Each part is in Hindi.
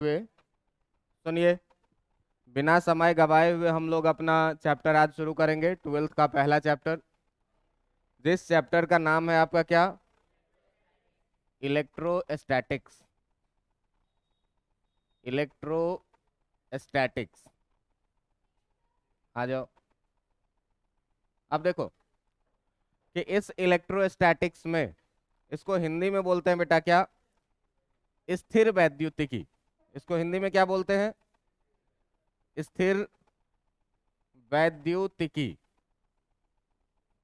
हुए सुनिए, बिना समय गवाए हुए हम लोग अपना चैप्टर आज शुरू करेंगे। 12th का पहला चैप्टर, जिस चैप्टर का नाम है आपका क्या? इलेक्ट्रोस्टैटिक्स। इलेक्ट्रोस्टैटिक्स, आ जाओ। अब देखो कि इस इलेक्ट्रोस्टैटिक्स में, इसको हिंदी में बोलते हैं बेटा क्या? स्थिर वैद्युतिकी। इसको हिंदी में क्या बोलते हैं? स्थिर वैद्युतिकी।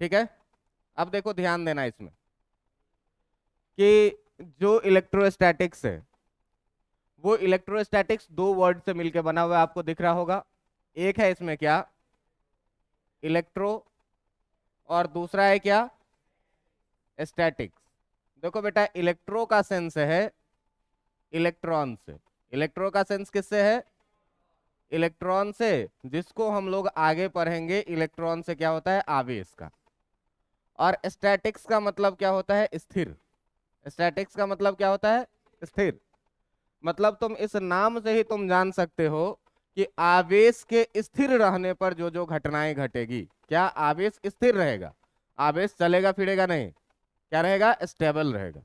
ठीक है। अब देखो, ध्यान देना इसमें कि जो इलेक्ट्रोस्टैटिक्स है वो इलेक्ट्रोस्टैटिक्स दो वर्ड से मिलकर बना हुआ है, आपको दिख रहा होगा। एक है इसमें क्या? इलेक्ट्रो, और दूसरा है क्या? स्टैटिक्स। देखो बेटा, इलेक्ट्रो का सेंस है इलेक्ट्रॉन से। इलेक्ट्रो का सेंस किससे है? इलेक्ट्रॉन से। जिसको हम लोग आगे पढ़ेंगे, इलेक्ट्रॉन से क्या होता है? आवेश का। और स्टैटिक्स का मतलब क्या होता है? स्थिर। स्टैटिक्स का मतलब क्या होता है? स्थिर। मतलब तुम इस नाम से ही तुम जान सकते हो कि आवेश के स्थिर रहने पर जो जो घटनाएं घटेगी, क्या आवेश स्थिर रहेगा? आवेश चलेगा फिरेगा नहीं। क्या रहेगा? स्टेबल रहेगा,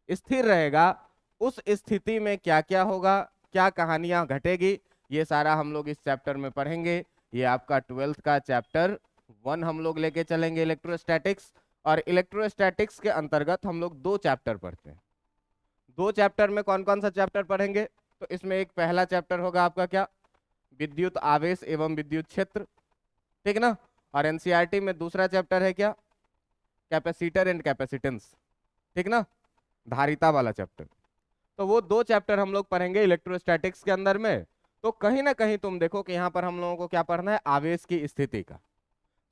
स्थिर रहेगा। उस स्थिति में क्या क्या होगा, क्या कहानियां घटेगी, ये सारा हम लोग इस चैप्टर में पढ़ेंगे। ये आपका 12th का चैप्टर 1 हम लोग लेके चलेंगे, इलेक्ट्रोस्टैटिक्स। और इलेक्ट्रोस्टैटिक्स के अंतर्गत हम लोग दो चैप्टर पढ़ते हैं। दो चैप्टर में कौन कौन सा चैप्टर पढ़ेंगे? तो इसमें एक पहला चैप्टर होगा आपका क्या? विद्युत आवेश एवं विद्युत क्षेत्र। ठीक ना। और एनसीईआरटी में दूसरा चैप्टर है क्या? Capacitor and capacitance. ठीक ना, धारिता वाला चैप्टर। तो वो दो चैप्टर हम लोग पढ़ेंगे इलेक्ट्रोस्टैटिक्स के अंदर में। तो कहीं ना कहीं तुम देखो कि यहाँ पर हम लोगों को क्या पढ़ना है? आवेश की स्थिति का।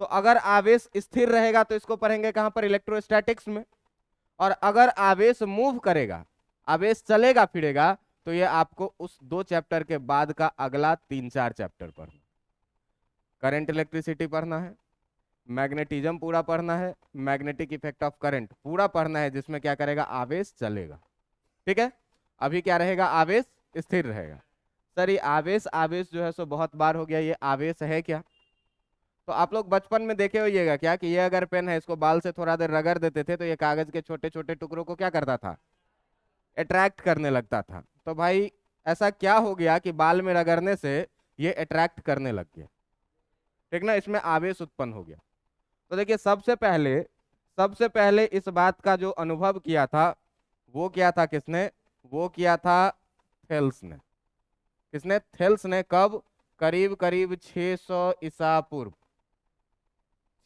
तो अगर आवेश स्थिर रहेगा तो इसको पढ़ेंगे कहाँ पर? इलेक्ट्रोस्टैटिक्स में। और अगर आवेश मूव करेगा, आवेश चलेगा फिरेगा, तो ये आपको उस दो चैप्टर के बाद का अगला 3-4 चैप्टर पढ़ना। करंट इलेक्ट्रिसिटी पढ़ना है, मैग्नेटिज्म पूरा पढ़ना है, मैग्नेटिक इफेक्ट ऑफ करंट पूरा पढ़ना है, जिसमें क्या करेगा? आवेश चलेगा। ठीक है। अभी क्या रहेगा? आवेश स्थिर रहेगा। सर ये आवेश आवेश जो है सो बहुत बार हो गया, ये आवेश है क्या? तो आप लोग बचपन में देखे होइएगा क्या कि ये अगर पेन है, इसको बाल से थोड़ा देर रगड़ देते थे तो ये कागज के छोटे छोटे टुकड़ों को क्या करता था? अट्रैक्ट करने लगता था। तो भाई ऐसा क्या हो गया कि बाल में रगड़ने से ये अट्रैक्ट करने लग गया? ठीक ना, इसमें आवेश उत्पन्न हो गया। तो देखिए, सबसे पहले इस बात का जो अनुभव किया था वो क्या था? किसने? वो किया था थेल्स ने। किसने? थेल्स ने। कब? करीब करीब 600 ईसा पूर्व।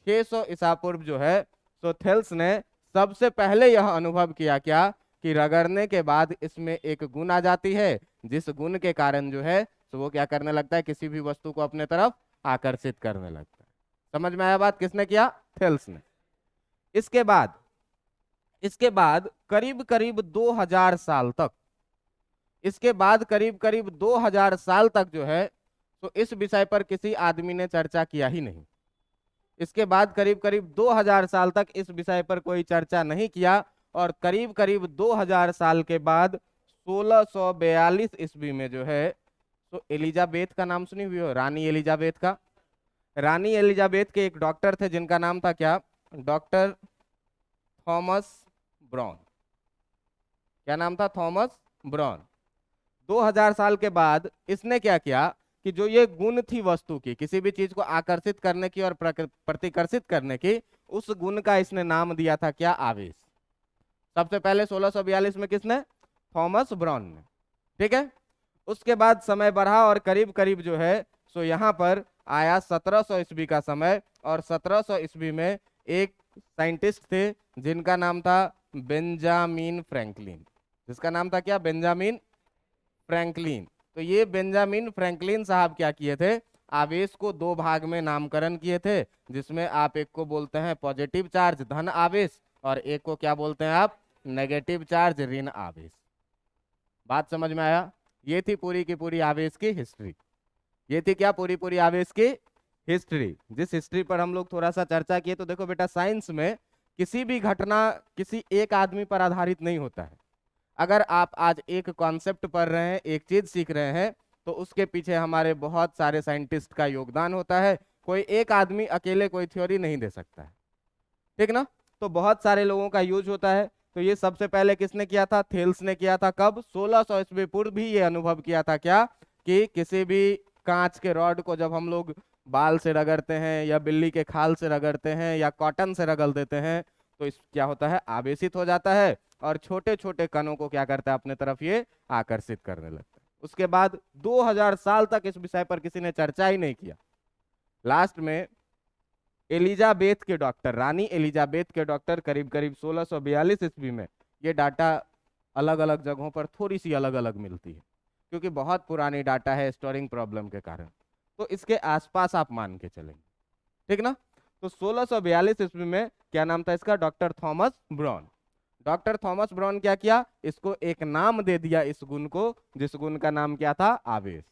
600 ईसा पूर्व जो है, सो थेल्स ने सबसे पहले यह अनुभव किया क्या? कि रगड़ने के बाद इसमें एक गुण आ जाती है, जिस गुण के कारण जो है तो वो क्या करने लगता है? किसी भी वस्तु को अपने तरफ आकर्षित करने लगता है। समझ में आया बात? किसने किया? थेल्स ने। इसके बाद करीब करीब 2000 साल तक, इसके बाद करीब करीब 2000 साल तक जो है तो इस विषय पर किसी आदमी ने चर्चा किया ही नहीं। इसके बाद करीब करीब 2000 साल तक इस विषय पर कोई चर्चा नहीं किया। और करीब करीब 2000 साल के बाद 1642 ईस्वी में जो है तो एलिजाबेथ का नाम सुनी हुई हो? रानी एलिजाबेथ का। रानी एलिजाबेथ के एक डॉक्टर थे जिनका नाम था क्या? Doctor Thomas brown. क्या नाम था? Thomas brown. 2000 साल के बाद इसने क्या किया कि जो ये गुण थी वस्तु की, किसी भी चीज को आकर्षित करने की और प्रतिकर्षित करने की, उस गुण का इसने नाम दिया था क्या? आवेश। सबसे पहले 1642 में किसने? थॉमस ब्राउन ने। ठीक है। उसके बाद समय बढ़ा और करीब करीब जो है सो यहाँ पर आया 1700 ईस्वी का समय। और 1700 ईस्वी में एक साइंटिस्ट थे जिनका नाम था बेंजामिन फ्रैंकलिन। जिसका नाम था क्या? Benjamin Franklin. तो ये बेंजामिन फ्रैंकलिन साहब क्या किए थे? आवेश को दो भाग में नामकरण किए थे, जिसमें आप एक को बोलते हैं पॉजिटिव चार्ज धन आवेश, और एक को क्या बोलते हैं आप? नेगेटिव चार्ज ऋण आवेश। बात समझ में आया? ये थी पूरी की पूरी आवेश की हिस्ट्री। ये थी क्या? पूरी पूरी आवेश की हिस्ट्री। जिस हिस्ट्री पर हम लोग थोड़ा सा चर्चा किए। तो देखो बेटा, साइंस में किसी भी घटना किसी एक आदमी पर आधारित नहीं होता है। अगर आप आज एक कॉन्सेप्ट पढ़ रहे हैं, एक चीज सीख रहे हैं, तो उसके पीछे हमारे बहुत सारे साइंटिस्ट का योगदान होता है। कोई एक आदमी अकेले कोई थ्योरी नहीं दे सकता है, ठीक ना। तो बहुत सारे लोगों का यूज होता है। तो ये सबसे पहले किसने किया था? थेल्स ने किया था। कब? 1600 ईस्वी पूर्व भी ये अनुभव किया था क्या, कि किसी भी कांच के रॉड को जब हम लोग बाल से रगड़ते हैं या बिल्ली के खाल से रगड़ते हैं या कॉटन से रगड़ देते हैं, तो इस क्या होता है? आवेशित हो जाता है और छोटे छोटे कणों को क्या करता है? अपने तरफ ये आकर्षित करने लगता है। उसके बाद 2000 साल तक इस विषय पर किसी ने चर्चा ही नहीं किया। लास्ट में एलिजाबेथ के डॉक्टर, रानी एलिजाबेथ के डॉक्टर करीब करीब 1642 ईस्वी में, ये डाटा अलग अलग जगहों पर थोड़ी सी अलग अलग मिलती है, क्योंकि बहुत पुरानी डाटा है स्टोरिंग प्रॉब्लम के कारण, तो इसके आसपास आप मान के चलेंगे, ठीक ना। तो 1642 ईस्वी में क्या नाम था इसका? Doctor Thomas brown. Doctor Thomas brown क्या किया? इसको एक नाम दे दिया, इस गुण को, जिस गुण का नाम क्या था? आवेश।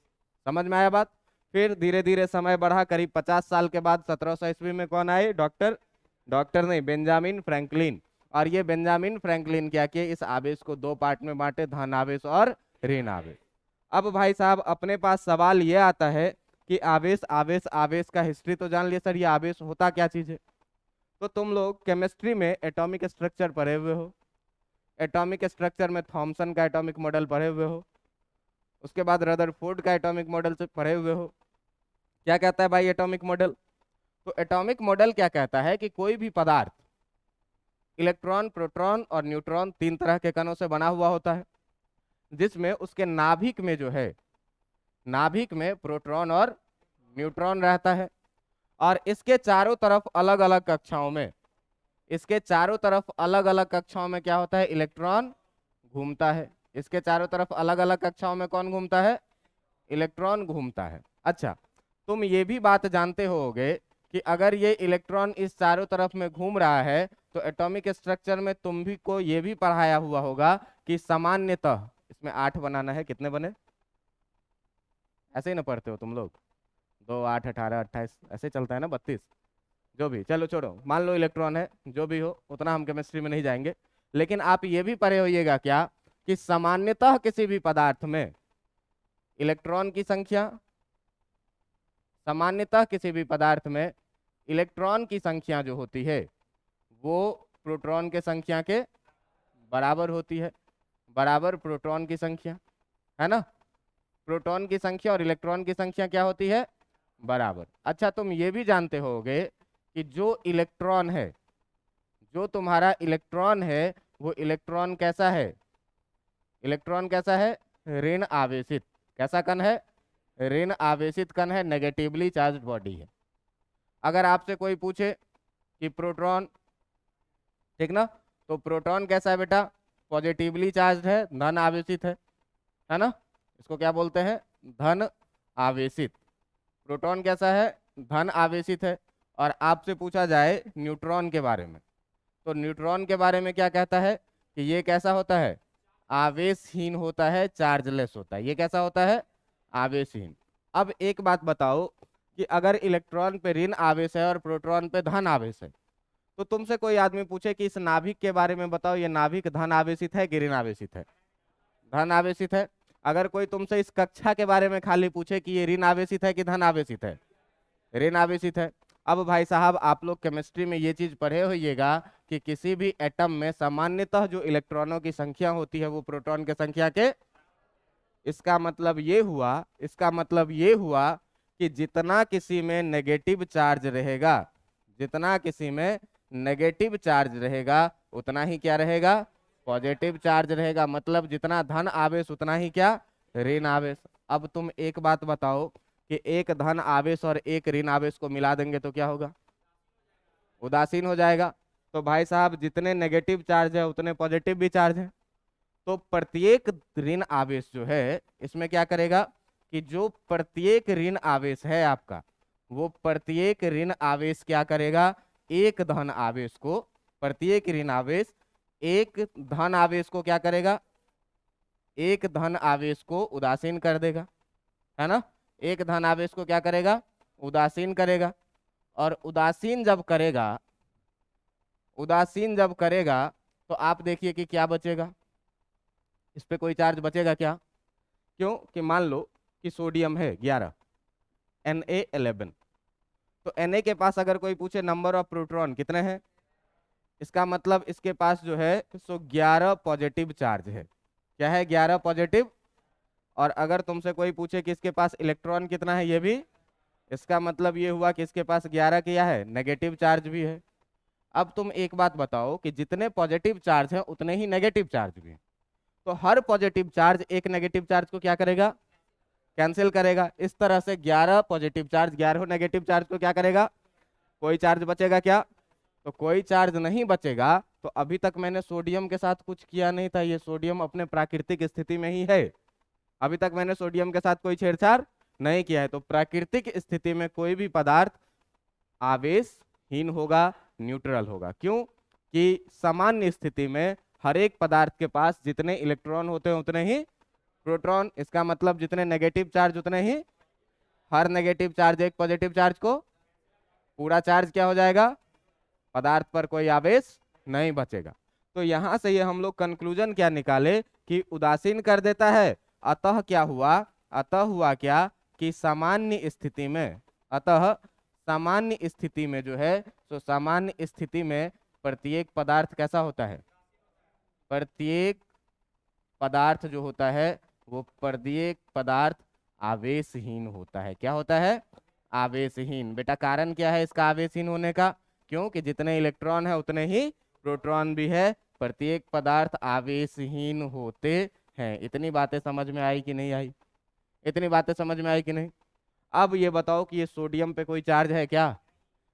समझ में आया बात? फिर धीरे धीरे समय बढ़ा, करीब 50 साल के बाद 1700 ईस्वी में कौन आए? डॉक्टर नहीं, बेंजामिन फ्रैंकलिन। और ये बेंजामिन फ्रैंकलिन क्या किए? इस आवेश को दो पार्ट में बांटे, धन आवेश और ऋण आवेश। अब भाई साहब अपने पास सवाल ये आता है कि आवेश आवेश आवेश का हिस्ट्री तो जान लिया सर, ये आवेश होता क्या चीज है। तो तुम लोग केमिस्ट्री में एटॉमिक स्ट्रक्चर पढ़े हुए हो, एटॉमिक स्ट्रक्चर में थॉमसन का एटॉमिक मॉडल पढ़े हुए हो, उसके बाद रदरफोर्ड का एटॉमिक मॉडल से पढ़े हुए हो। क्या कहता है भाई एटॉमिक मॉडल? तो एटॉमिक मॉडल क्या कहता है कि कोई भी पदार्थ इलेक्ट्रॉन, प्रोटॉन और न्यूट्रॉन, तीन तरह के कणों से बना हुआ होता है, जिसमें उसके नाभिक में जो है, नाभिक में प्रोटॉन और न्यूट्रॉन रहता है, और इसके चारों तरफ अलग अलग कक्षाओं में, इसके चारों तरफ अलग अलग कक्षाओं में क्या होता है? इलेक्ट्रॉन घूमता है। इसके चारों तरफ अलग अलग कक्षाओं में कौन घूमता है? इलेक्ट्रॉन घूमता है। अच्छा, तुम ये भी बात जानते होगे कि अगर ये इलेक्ट्रॉन इस चारों तरफ में घूम रहा है, तो एटॉमिक स्ट्रक्चर में तुम भी को ये भी पढ़ाया हुआ होगा कि सामान्यतः, इसमें 8 बनाना है, कितने बने? ऐसे ही ना पढ़ते हो तुम लोग? 2, 8, 18, 28 ऐसे चलता है ना, 32, जो भी, चलो छोड़ो, मान लो इलेक्ट्रॉन है, जो भी हो, उतना हम केमिस्ट्री में नहीं जाएंगे। लेकिन आप ये भी पढ़े होइएगा क्या, कि सामान्यतः किसी भी पदार्थ में इलेक्ट्रॉन की संख्या, सामान्यतः किसी भी पदार्थ में इलेक्ट्रॉन की संख्या जो होती है वो प्रोटॉन के संख्या के बराबर होती है, बराबर प्रोटॉन की संख्या, है ना। प्रोटॉन की संख्या और इलेक्ट्रॉन की संख्या क्या होती है? बराबर। अच्छा, तुम ये भी जानते होगे कि जो इलेक्ट्रॉन है, जो तुम्हारा इलेक्ट्रॉन है, वो इलेक्ट्रॉन कैसा है? इलेक्ट्रॉन कैसा है? ऋण आवेशित। कैसा कण है? ऋण आवेशित कण है, नेगेटिवली चार्ज्ड बॉडी है। अगर आपसे कोई पूछे कि प्रोटॉन, ठीक ना, तो प्रोटॉन कैसा है बेटा? पॉजिटिवली चार्ज्ड है, धन आवेशित है ना। इसको क्या बोलते हैं? धन आवेशित। प्रोटॉन कैसा है? धन आवेशित है। और आपसे पूछा जाए न्यूट्रॉन के बारे में, तो न्यूट्रॉन के बारे में क्या कहता है कि ये कैसा होता है? आवेशहीन होता है, चार्जलेस होता है। ये कैसा होता है? आवेशहीन। अब एक बात बताओ कि अगर इलेक्ट्रॉन पे ऋण आवेश है और प्रोटॉन पे धन आवेश है, तो तुमसे कोई आदमी पूछे कि इस नाभिक के बारे में बताओ, ये नाभिक धन आवेशित है कि ऋण आवेशित है? धन आवेशित है। अगर कोई तुमसे इस कक्षा के बारे में खाली पूछे कि ये ऋण आवेशित है कि धन आवेशित है? ऋण आवेशित है। अब भाई साहब आप लोग केमिस्ट्री में ये चीज पढ़े होइएगा कि किसी भी एटम में सामान्यतः जो इलेक्ट्रॉनों की संख्या होती है वो प्रोटॉन की संख्या के, इसका मतलब ये हुआ, इसका मतलब ये हुआ कि जितना किसी में नेगेटिव चार्ज रहेगा, जितना किसी में नेगेटिव चार्ज रहेगा, उतना ही क्या रहेगा? पॉजिटिव चार्ज रहेगा। मतलब जितना धन आवेश उतना ही क्या? ऋण आवेश। अब तुम एक बात बताओ कि एक धन आवेश और एक ऋण आवेश को मिला देंगे तो क्या होगा? उदासीन हो जाएगा। तो भाई साहब जितने नेगेटिव चार्ज है उतने पॉजिटिव भी चार्ज है। तो प्रत्येक ऋण आवेश जो है इसमें क्या करेगा कि जो प्रत्येक ऋण आवेश है आपका, वो प्रत्येक ऋण आवेश क्या करेगा? एक धन आवेश को, प्रत्येक ऋण आवेश एक धन आवेश को क्या करेगा? एक धन आवेश को उदासीन कर देगा, है ना। एक धन आवेश को क्या करेगा? उदासीन करेगा। और उदासीन जब करेगा, उदासीन जब करेगा तो आप देखिए कि क्या बचेगा? इस पे कोई चार्ज बचेगा क्या? क्यों कि मान लो कि सोडियम है 11, Na11, तो Na के पास अगर कोई पूछे नंबर ऑफ प्रोटॉन कितने हैं, इसका मतलब इसके पास जो है सो 11 पॉजिटिव चार्ज है। क्या है? 11 पॉजिटिव। और अगर तुमसे कोई पूछे कि इसके पास इलेक्ट्रॉन कितना है, ये भी, इसका मतलब ये हुआ कि इसके पास 11 क्या है, नेगेटिव चार्ज भी है। अब तुम एक बात बताओ कि जितने पॉजिटिव चार्ज हैं उतने ही नेगेटिव चार्ज भी हैं, तो हर पॉजिटिव चार्ज एक नेगेटिव चार्ज को क्या करेगा? कैंसिल करेगा। इस तरह से 11 पॉजिटिव चार्ज 11 नेगेटिव चार्ज को क्या करेगा? कोई चार्ज बचेगा क्या? तो कोई चार्ज नहीं बचेगा। तो अभी तक मैंने सोडियम के साथ कुछ किया नहीं था, ये सोडियम अपने प्राकृतिक स्थिति में ही है। अभी तक मैंने सोडियम के साथ कोई छेड़छाड़ नहीं किया है। तो प्राकृतिक स्थिति में कोई भी पदार्थ आवेशहीन होगा, न्यूट्रल होगा। क्यों कि सामान्य स्थिति में हर एक पदार्थ के पास जितने इलेक्ट्रॉन होते हैं उतने ही प्रोटॉन। इसका मतलब जितने नेगेटिव चार्ज उतने ही, हर नेगेटिव चार्ज एक पॉजिटिव चार्ज को पूरा चार्ज क्या हो जाएगा? पदार्थ पर कोई आवेश नहीं बचेगा। तो यहां से ये हम लोग कंक्लूजन क्या निकाले कि उदासीन कर देता है। अतः क्या हुआ? अतः हुआ क्या कि सामान्य स्थिति में, अतः सामान्य स्थिति में जो है तो सामान्य स्थिति में प्रत्येक पदार्थ कैसा होता है? प्रत्येक पदार्थ जो होता है वो प्रत्येक पदार्थ आवेशहीन होता है। क्या होता है? आवेशहीन। बेटा कारण क्या है इसका आवेशहीन होने का? क्योंकि जितने इलेक्ट्रॉन है उतने ही प्रोटॉन भी है। प्रत्येक पदार्थ आवेशहीन होते हैं। इतनी बातें समझ में आई कि नहीं आई? इतनी बातें समझ में आई कि नहीं? अब ये बताओ कि ये सोडियम पे कोई चार्ज है क्या?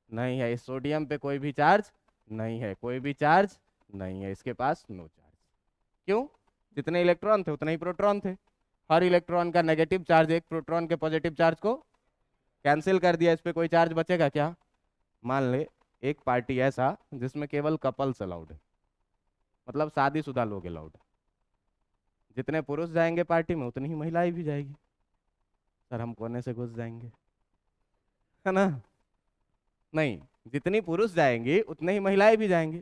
नहीं है। इस सोडियम पे कोई भी चार्ज नहीं है, कोई भी चार्ज नहीं है, इसके पास नो चार्ज। क्यों? जितने इलेक्ट्रॉन थे उतने ही प्रोटॉन थे। हर इलेक्ट्रॉन का नेगेटिव चार्ज एक प्रोटॉन के पॉजिटिव चार्ज को कैंसिल कर दिया। इस पे कोई चार्ज बचेगा क्या? मान ले एक पार्टी ऐसा जिसमें केवल कपल्स अलाउड है, मतलब शादीशुदा लोग अलाउड है। जितने पुरुष जाएंगे पार्टी में उतनी ही महिलाएं भी जाएगी। सर हम कोने से घुस जाएंगे, है ना? नहीं, जितनी पुरुष जाएंगे उतने ही महिलाएं भी जाएंगी।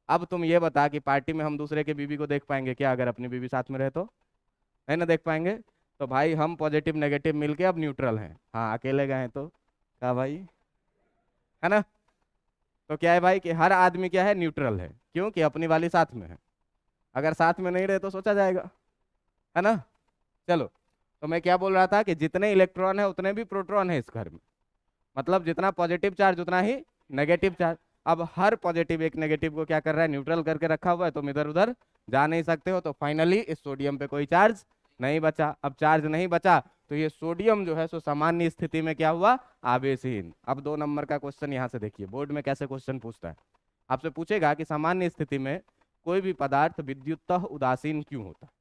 अब तुम ये बता कि पार्टी में हम दूसरे के बीवी को देख पाएंगे क्या? अगर अपनी बीवी साथ में रहे तो नहीं ना देख पाएंगे। तो भाई हम पॉजिटिव नेगेटिव मिलके अब न्यूट्रल हैं। हाँ अकेले गए तो क्या भाई, है ना? तो क्या है भाई कि हर आदमी क्या है, न्यूट्रल है। क्यों कि अपनी वाली साथ में है। अगर साथ में नहीं रहे तो सोचा जाएगा, है ना? चलो, तो मैं क्या बोल रहा था कि जितने इलेक्ट्रॉन है उतने भी प्रोटॉन है इस घर में, मतलब जितना पॉजिटिव चार्ज उतना ही नेगेटिव चार्ज। अब हर पॉजिटिव एक नेगेटिव को क्या कर रहा है, न्यूट्रल करके रखा हुआ है। तुम इधर उधर जा नहीं सकते हो। तो फाइनली इस सोडियम पे कोई चार्ज नहीं बचा। अब चार्ज नहीं बचा तो ये सोडियम जो है सो सामान्य स्थिति में क्या हुआ, आवेशहीन। अब 2 नंबर का क्वेश्चन यहाँ से देखिए, बोर्ड में कैसे क्वेश्चन पूछता है। आपसे पूछेगा कि सामान्य स्थिति में कोई भी पदार्थ विद्युतः उदासीन क्यों होता है।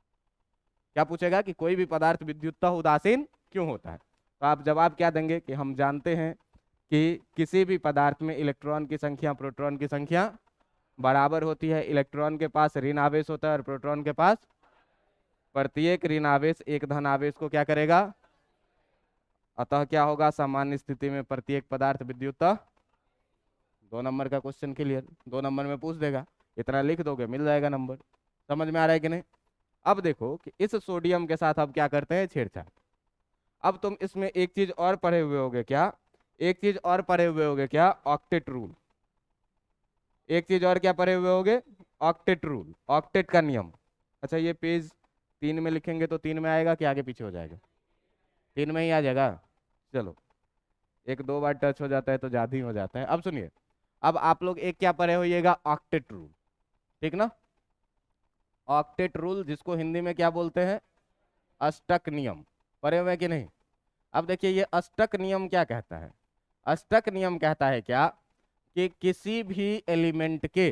क्या पूछेगा कि कोई भी पदार्थ विद्युतः उदासीन क्यों होता है। तो आप जवाब क्या देंगे कि हम जानते हैं कि किसी भी पदार्थ में इलेक्ट्रॉन की संख्या प्रोटॉन की संख्या बराबर होती है। इलेक्ट्रॉन के पास ऋण आवेश होता है और प्रोटॉन के पास, प्रत्येक ऋण आवेश एक धन आवेश को क्या करेगा। अतः क्या होगा, सामान्य स्थिति में प्रत्येक पदार्थ विद्युतः। 2 नंबर का क्वेश्चन क्लियर, 2 नंबर में पूछ देगा, इतना लिख दोगे मिल जाएगा नंबर। समझ में आ रहा है कि नहीं? अब देखो कि इस सोडियम के साथ अब क्या करते हैं, छेड़छाड़। अब तुम इसमें एक चीज और पढ़े हुए होगे क्या, एक चीज और पढ़े हुए होगे क्या, ऑक्टेट रूल। एक चीज और क्या पढ़े हुए होगे, ऑक्टेट रूल, ऑक्टेट का नियम। अच्छा ये पेज 3 में लिखेंगे तो 3 में आएगा कि आगे पीछे हो जाएगा? 3 में ही आ जाएगा। चलो, 1-2 बार टच हो जाता है तो ज्यादा ही हो जाता है। अब सुनिए, अब आप लोग एक क्या पढ़े होइएगा, ऑक्टेट रूल, ठीक ना? ऑक्टेट रूल जिसको हिंदी में क्या बोलते हैं, अष्टक नियम, पढ़े हुए कि नहीं? अब देखिए ये अष्टक नियम क्या कहता है। अष्टक नियम कहता है क्या कि किसी भी एलिमेंट के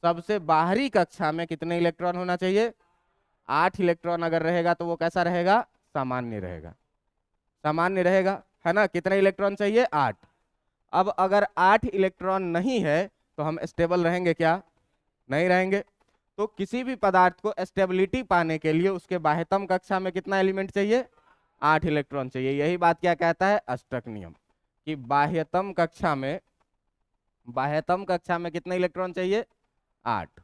सबसे बाहरी कक्षा में कितने इलेक्ट्रॉन होना चाहिए, 8 इलेक्ट्रॉन अगर रहेगा तो वो कैसा रहेगा, सामान्य रहेगा। सामान्य रहेगा, है ना? कितने इलेक्ट्रॉन चाहिए, 8। अब अगर 8 इलेक्ट्रॉन नहीं है तो हम स्टेबल रहेंगे क्या, नहीं रहेंगे। तो किसी भी पदार्थ को स्टेबिलिटी पाने के लिए उसके बाह्यतम कक्षा में कितना एलिमेंट चाहिए, 8 इलेक्ट्रॉन चाहिए। यही बात क्या कहता है, अष्टक नियम, कि बाह्यतम कक्षा में, बाह्यतम कक्षा में कितने इलेक्ट्रॉन चाहिए, 8।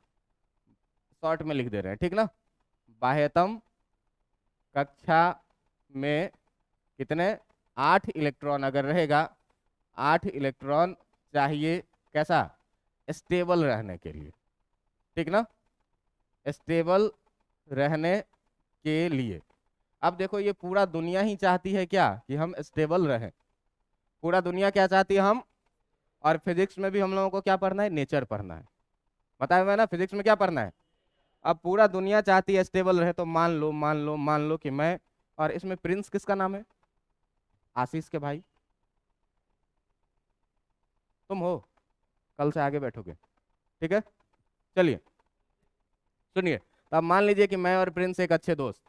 शॉर्ट में लिख दे रहे हैं, ठीक ना? बाह्यतम कक्षा में कितने 8 इलेक्ट्रॉन अगर रहेगा, 8 इलेक्ट्रॉन चाहिए कैसा, स्टेबल रहने के लिए, ठीक ना, स्टेबल रहने के लिए। अब देखो ये पूरा दुनिया ही चाहती है क्या कि हम स्टेबल रहें, पूरा दुनिया क्या चाहती है हम, और फिजिक्स में भी हम लोगों को क्या पढ़ना है, नेचर पढ़ना है, बताया हुआ है ना, फिजिक्स में क्या पढ़ना है। अब पूरा दुनिया चाहती है स्टेबल रहे, तो मान लो कि मैं, और इसमें प्रिंस किसका नाम है, आशीष के भाई तुम हो, कल से आगे बैठोगे, ठीक है। चलिए सुनिए, तो अब मान लीजिए कि मैं और प्रिंस एक अच्छे दोस्त,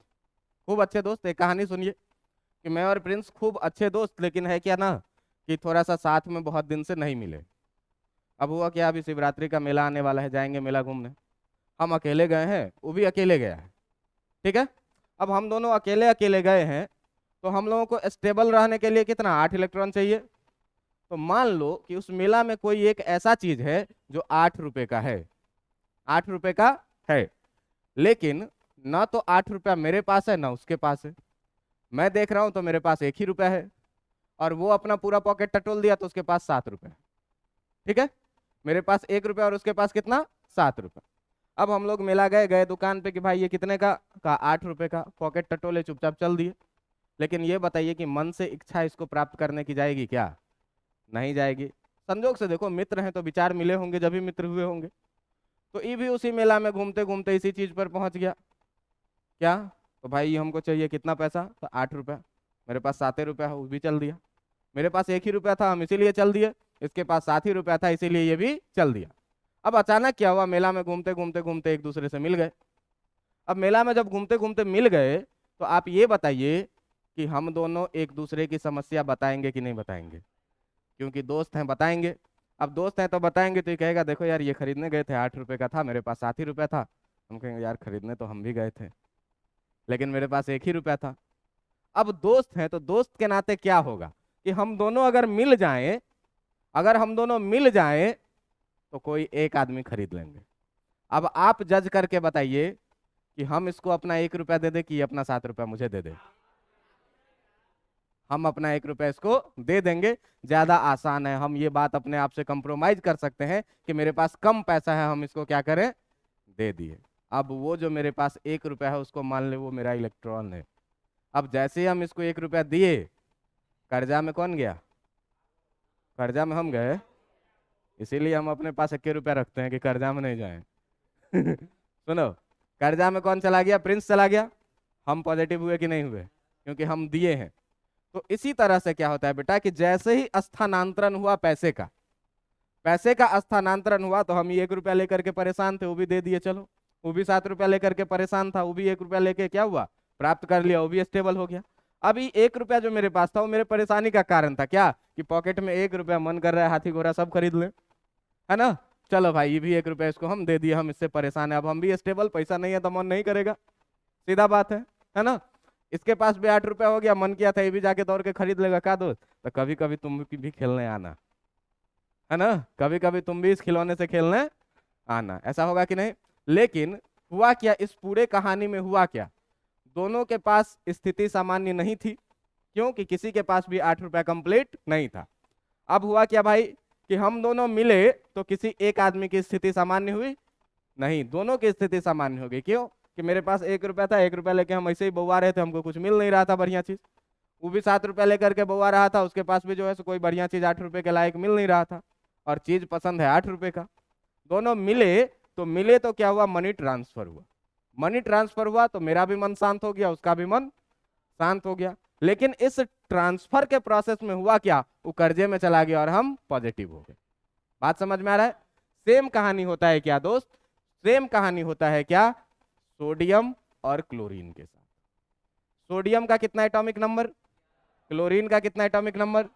खूब अच्छे दोस्त, एक कहानी सुनिए कि मैं और प्रिंस खूब अच्छे दोस्त, लेकिन है क्या ना कि थोड़ा सा साथ में बहुत दिन से नहीं मिले। अब हुआ क्या, अभी शिवरात्रि का मेला आने वाला है, जाएंगे मेला घूमने, हम अकेले गए हैं, वो भी अकेले गया है, ठीक है। अब हम दोनों अकेले अकेले गए हैं, तो हम लोगों को स्टेबल रहने के लिए कितना, 8 इलेक्ट्रॉन चाहिए। तो मान लो कि उस मेला में कोई एक ऐसा चीज है जो 8 रुपए का है, 8 रुपए का है, लेकिन ना तो 8 रुपया मेरे पास है ना उसके पास है। मैं देख रहा हूं तो मेरे पास 1 ही रुपया है, और वो अपना पूरा पॉकेट टटोल दिया तो उसके पास 7 रुपए, ठीक है। मेरे पास 1 रुपया और उसके पास कितना, 7 रुपया। अब हम लोग मेला गए, गए दुकान पे कि भाई ये कितने का 8 रुपए का, पॉकेट टटोले चुपचाप चल दिए। लेकिन ये बताइए कि मन से इच्छा इसको प्राप्त करने की जाएगी क्या, नहीं जाएगी। संजोग से देखो मित्र हैं तो विचार मिले होंगे जब भी मित्र हुए होंगे। तो ये भी उसी मेला में घूमते घूमते इसी चीज पर पहुंच गया, क्या, तो भाई हमको चाहिए कितना पैसा, तो 8 रुपया, मेरे पास 7 रुपया है, वो भी चल दिया। मेरे पास 1 ही रुपया था, हम इसीलिए चल दिए, इसके पास 7 ही रुपया था इसीलिए ये भी चल दिया। अब अचानक क्या हुआ, मेला में घूमते घूमते घूमते एक दूसरे से मिल गए। अब मेला में जब घूमते घूमते मिल गए, तो आप ये बताइए कि हम दोनों एक दूसरे की समस्या बताएंगे कि नहीं बताएंगे, क्योंकि दोस्त हैं बताएंगे। अब दोस्त हैं तो बताएंगे, तो ये कहेगा देखो यार ये खरीदने गए थे, 8 रुपए का था, मेरे पास 7 ही रुपया था। हम कहेंगे यार खरीदने तो हम भी गए थे, लेकिन मेरे पास 1 ही रुपया था। अब दोस्त हैं तो दोस्त के नाते क्या होगा कि हम दोनों अगर मिल जाएं, अगर हम दोनों मिल जाएं तो कोई एक आदमी खरीद लेंगे। अब आप जज करके बताइए कि हम इसको अपना 1 रुपया दे दे कि ये अपना 7 रुपया मुझे दे दे। हम अपना 1 रुपया इसको दे देंगे, ज्यादा आसान है, हम ये बात अपने आप से कंप्रोमाइज कर सकते हैं कि मेरे पास कम पैसा है, हम इसको क्या करें, दे दिए। अब वो जो मेरे पास 1 रुपया है उसको मान ले वो मेरा इलेक्ट्रॉन है। अब जैसे ही हम इसको 1 रुपया दिए, कर्जा में कौन गया, कर्जा में हम गए, इसीलिए हम अपने पास 1 रुपया रखते हैं कि कर्जा में नहीं जाए। सुनो, कर्जा में कौन चला गया, प्रिंस चला गया, हम पॉजिटिव हुए कि नहीं हुए, क्योंकि हम दिए हैं। तो इसी तरह से क्या होता है बेटा कि जैसे ही स्थानांतरण हुआ पैसे का, पैसे का स्थानांतरण हुआ, तो हम ये 1 रुपया लेकर के परेशान थे, वो भी दे दिए, चलो। वो भी 7 रुपया लेकर के परेशान था, वो भी 1 रुपया लेके क्या हुआ, प्राप्त कर लिया, वो भी स्टेबल हो गया। अभी 1 रुपया जो मेरे पास था वो मेरे परेशानी का कारण था, क्या कि पॉकेट में 1 रुपया, मन कर रहा है हाथी घोड़ा सब खरीद ले, है ना। चलो भाई ये भी 1 रुपया इसको हम दे दिए, हम इससे परेशान है, अब हम भी स्टेबल, पैसा नहीं है तो मन नहीं करेगा, सीधा बात है ना। इसके पास भी 8 रुपया हो गया, मन किया था ये भी जाके दौड़ के खरीद लेगा का दोस्त, तो कभी कभी तुम भी खेलने आना, है ना, कभी कभी तुम भी इस खिलौने से खेलने आना, ऐसा होगा कि नहीं। लेकिन हुआ क्या, इस पूरे कहानी में हुआ क्या, दोनों के पास स्थिति सामान्य नहीं थी, क्योंकि किसी के पास भी 8 रुपया कंप्लीट नहीं था। अब हुआ क्या भाई कि हम दोनों मिले तो किसी एक आदमी की स्थिति सामान्य हुई नहीं, दोनों की स्थिति सामान्य हो गई। क्यों कि मेरे पास 1 रुपया था, 1 रुपया लेके हम ऐसे ही बउआ रहे थे, हमको कुछ मिल नहीं रहा था बढ़िया चीज। वो भी 7 रुपया लेकर के बउआ रहा था, उसके पास भी जो है सो कोई बढ़िया चीज 8 रुपए के लायक मिल नहीं रहा था, और चीज पसंद है 8 रुपए का। दोनों मिले तो क्या हुआ, मनी ट्रांसफर हुआ। मनी ट्रांसफर हुआ तो मेरा भी मन शांत हो गया, उसका भी मन शांत हो गया। लेकिन इस ट्रांसफर के प्रोसेस में हुआ क्या, वो कर्जे में चला गया और हम पॉजिटिव हो गए। बात समझ में आ रहा है। सेम कहानी होता है क्या दोस्त, सेम कहानी होता है क्या सोडियम और क्लोरीन के साथ। सोडियम का कितना एटॉमिक नंबर, क्लोरीन का कितना एटॉमिक नंबर।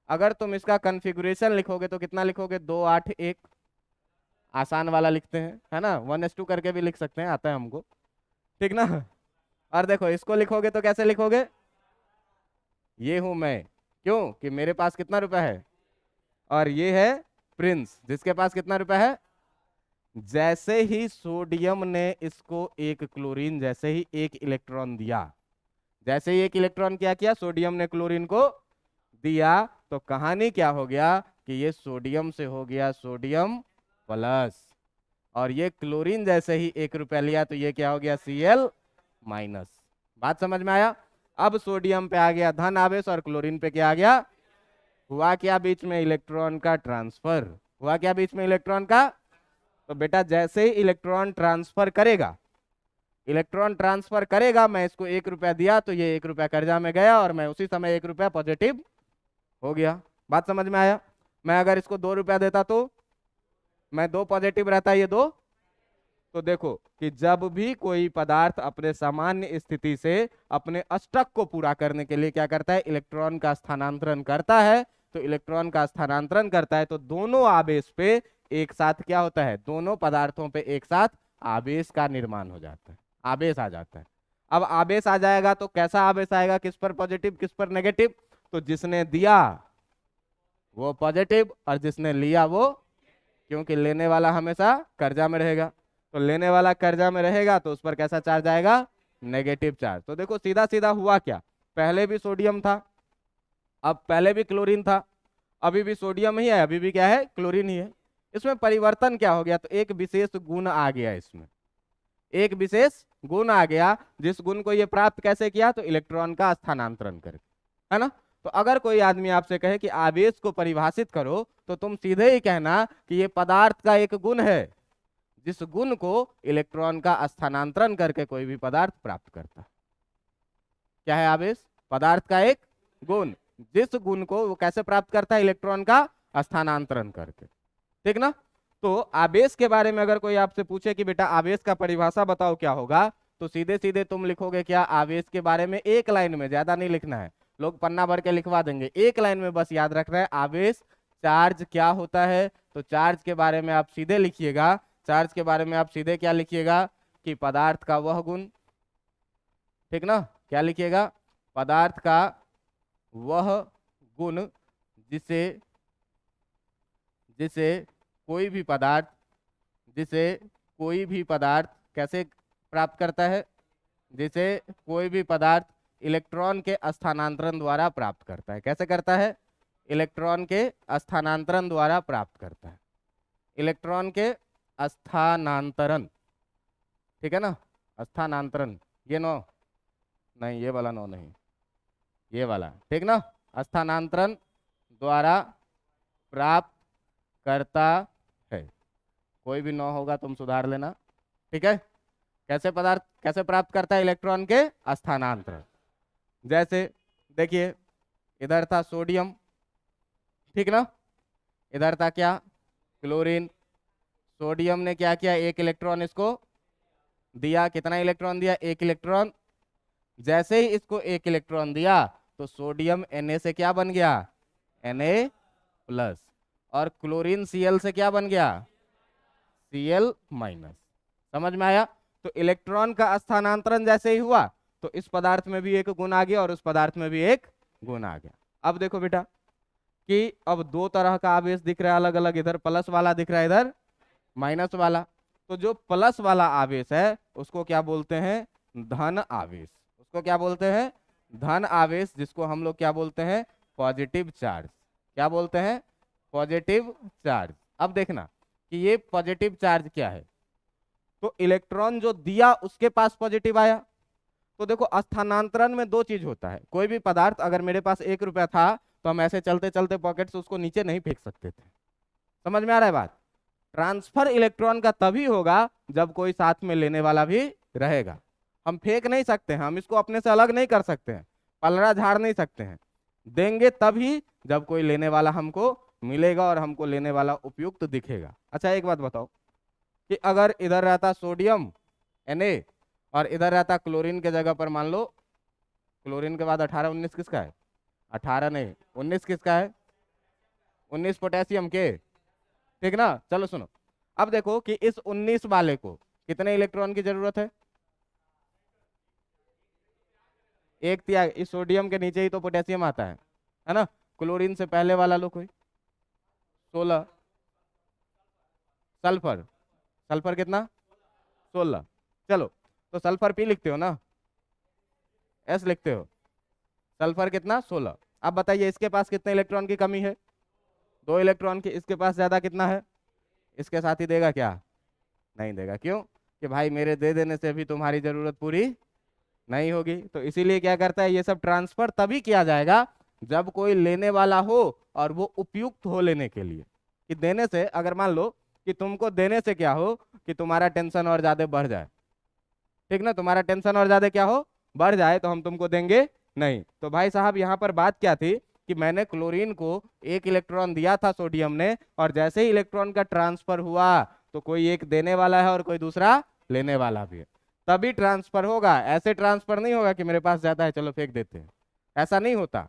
अगर तुम इसका कॉन्फ़िगरेशन लिखोगे तो कितना लिखोगे, 2 8 1, आसान वाला लिखते हैं, है ना, 1s2 करके भी लिख सकते हैं, आता है हमको, ठीक ना। और देखो इसको लिखोगे तो कैसे लिखोगे, ये हूं मैं, क्यों कि मेरे पास कितना रुपया है, और ये है प्रिंस जिसके पास कितना रुपया है, जैसे ही सोडियम ने इसको एक क्लोरीन जैसे ही एक इलेक्ट्रॉन दिया, जैसे ही एक इलेक्ट्रॉन क्या किया, सोडियम ने क्लोरीन को दिया, तो कहानी क्या हो गया कि ये सोडियम से हो गया सोडियम प्लस, और ये क्लोरीन जैसे ही 1 रुपया लिया तो ये क्या हो गया, Cl-। बात समझ में आया? अब सोडियम पे आ गया धन आवेश और क्लोरीन पे क्या आ गया, हुआ क्या बीच में, इलेक्ट्रॉन का ट्रांसफर। हुआ क्या बीच में, इलेक्ट्रॉन का। तो बेटा जैसे ही इलेक्ट्रॉन ट्रांसफर करेगा, इलेक्ट्रॉन ट्रांसफर करेगा, मैं इसको 1 रुपया दिया तो ये 1 रुपया कर्जा में गया और मैं उसी समय 1 रुपया पॉजिटिव हो गया। बात समझ में आया? मैं अगर इसको 2 रुपया देता तो मैं 2 पॉजिटिव रहता, ये 2। तो देखो कि जब भी कोई पदार्थ अपने सामान्य स्थिति से अपने अष्टक को पूरा करने के लिए क्या करता है, इलेक्ट्रॉन का स्थानांतरण करता है, तो इलेक्ट्रॉन का स्थानांतरण करता है तो दोनों आवेश पे एक साथ क्या होता है, दोनों पदार्थों पे एक साथ आवेश का निर्माण हो जाता है, आवेश आ जाता है। अब आवेश आ जाएगा तो कैसा आवेश आएगा, किस पर पॉजिटिव किस पर नेगेटिव, तो जिसने दिया वो पॉजिटिव और जिसने लिया वो, क्योंकि लेने वाला हमेशा कर्जा में रहेगा, तो लेने वाला कर्जा में रहेगा तो उस पर कैसा चार्ज आएगा, नेगेटिव चार्ज। तो देखो सीधा सीधा हुआ क्या, पहले भी सोडियम था, अब पहले भी क्लोरीन था, अभी भी सोडियम ही है, अभी भी क्या है, क्लोरीन ही है। इसमें परिवर्तन क्या हो गया, तो एक विशेष गुण आ गया, इसमें एक विशेष गुण आ गया, जिस गुण को ये प्राप्त कैसे किया, तो इलेक्ट्रॉन का स्थानांतरण करके, है ना। तो अगर कोई आदमी आपसे कहे कि आवेश को परिभाषित करो, तो तुम सीधे ही कहना कि ये पदार्थ का एक गुण है, जिस गुण को इलेक्ट्रॉन का स्थानांतरण करके कोई भी पदार्थ प्राप्त करता है। क्या है आवेश, पदार्थ का एक गुण, जिस गुण को वो कैसे प्राप्त करता है, इलेक्ट्रॉन का स्थानांतरण करके, ठीक ना। तो आवेश के बारे में अगर कोई आपसे पूछे कि बेटा आवेश का परिभाषा बताओ क्या होगा, तो सीधे सीधे तुम लिखोगे क्या, आवेश के बारे में एक लाइन में, ज्यादा नहीं लिखना है, लोग पन्ना भर के लिखवा देंगे, एक लाइन में बस याद रखना है, आवेश चार्ज क्या होता है। तो चार्ज के बारे में आप सीधे लिखिएगा, चार्ज के बारे में आप सीधे क्या लिखिएगा कि पदार्थ का वह गुण, ठीक ना, क्या लिखिएगा, पदार्थ का वह गुण जिसे जिसे कोई भी पदार्थ, जिसे कोई भी पदार्थ कैसे प्राप्त करता है, जिसे कोई भी पदार्थ इलेक्ट्रॉन के स्थानांतरण द्वारा प्राप्त करता है। कैसे करता है, इलेक्ट्रॉन के स्थानांतरण द्वारा प्राप्त करता है, इलेक्ट्रॉन के स्थानांतरण, ठीक है ना, स्थानांतरण, ये नो नहीं, ये वाला नो नहीं, ये वाला, ठीक ना, स्थानांतरण द्वारा प्राप्त करता है। कोई भी नो होगा तुम सुधार लेना, ठीक है। कैसे पदार्थ कैसे प्राप्त करता है, इलेक्ट्रॉन के स्थानांतरण। जैसे देखिए इधर था सोडियम, ठीक ना, इधर था क्या, क्लोरीन, सोडियम ने क्या किया, एक इलेक्ट्रॉन इसको दिया, कितना इलेक्ट्रॉन दिया, एक इलेक्ट्रॉन। जैसे ही इसको एक इलेक्ट्रॉन दिया तो सोडियम Na से क्या बन गया, Na+, और क्लोरीन Cl से क्या बन गया, Cl-। समझ में आया? तो इलेक्ट्रॉन का स्थानांतरण जैसे ही हुआ तो इस पदार्थ में भी एक गुण आ गया और उस पदार्थ में भी एक गुण आ गया। अब देखो बेटा कि अब दो तरह का आवेश दिख रहा है अलग अलग, इधर प्लस वाला दिख रहा है, इधर माइनस वाला। तो जो प्लस वाला आवेश है उसको क्या बोलते हैं, धन आवेश। उसको क्या बोलते हैं, धन आवेश, जिसको हम लोग क्या बोलते हैं, पॉजिटिव चार्ज। क्या बोलते हैं, पॉजिटिव चार्ज। अब देखना कि ये पॉजिटिव चार्ज क्या है, तो इलेक्ट्रॉन जो दिया उसके पास पॉजिटिव आया। तो देखो स्थानांतरण में दो चीज होता है, कोई भी पदार्थ, अगर मेरे पास 1 रुपया था तो हम ऐसे चलते चलते पॉकेट से उसको नीचे नहीं फेंक सकते थे। समझ में आ रहा है बात? ट्रांसफर इलेक्ट्रॉन का तभी होगा जब कोई साथ में लेने वाला भी रहेगा। हम फेंक नहीं सकते हैं, हम इसको अपने से अलग नहीं कर सकते हैं, पलड़ा झाड़ नहीं सकते हैं। देंगे तभी जब कोई लेने वाला हमको मिलेगा और हमको लेने वाला उपयुक्त दिखेगा। अच्छा एक बात बताओ कि अगर इधर रहता सोडियम Na और इधर रहता क्लोरीन के जगह पर, मान लो क्लोरीन के बाद 18 19 किसका है, 18 नहीं 19 किसका है, 19 पोटेशियम के, ठीक ना। चलो सुनो, अब देखो कि इस 19 वाले को कितने इलेक्ट्रॉन की जरूरत है, एक त्याग। इस सोडियम के नीचे ही तो पोटेशियम आता है ना। क्लोरीन से पहले वाला लो कोई, 16, सल्फर, सल्फर कितना 16। चलो तो सल्फर पी लिखते हो ना, एस लिखते हो, सल्फर कितना 16। अब बताइए इसके पास कितने इलेक्ट्रॉन की कमी है, 2 इलेक्ट्रॉन की। इसके पास ज्यादा कितना है, इसके साथ ही देगा क्या, नहीं देगा। क्यों, कि भाई मेरे दे देने से भी तुम्हारी जरूरत पूरी नहीं होगी। तो इसीलिए क्या करता है, ये सब ट्रांसफर तभी किया जाएगा जब कोई लेने वाला हो और वो उपयुक्त हो लेने के लिए। कि देने से, अगर मान लो कि तुमको देने से क्या हो कि तुम्हारा टेंशन और ज्यादा बढ़ जाए, ठीक ना, तुम्हारा टेंशन और ज्यादा क्या हो, बढ़ जाए, तो हम तुमको देंगे नहीं। तो भाई साहब यहाँ पर बात क्या थी कि मैंने क्लोरीन को 1 इलेक्ट्रॉन दिया था सोडियम ने, और जैसे ही इलेक्ट्रॉन का ट्रांसफर हुआ तो कोई एक देने वाला है और कोई दूसरा लेने वाला भी है, तभी ट्रांसफर होगा। ऐसे ट्रांसफर नहीं होगा कि मेरे पास ज्यादा है चलो फेंक देते हैं, ऐसा नहीं होता,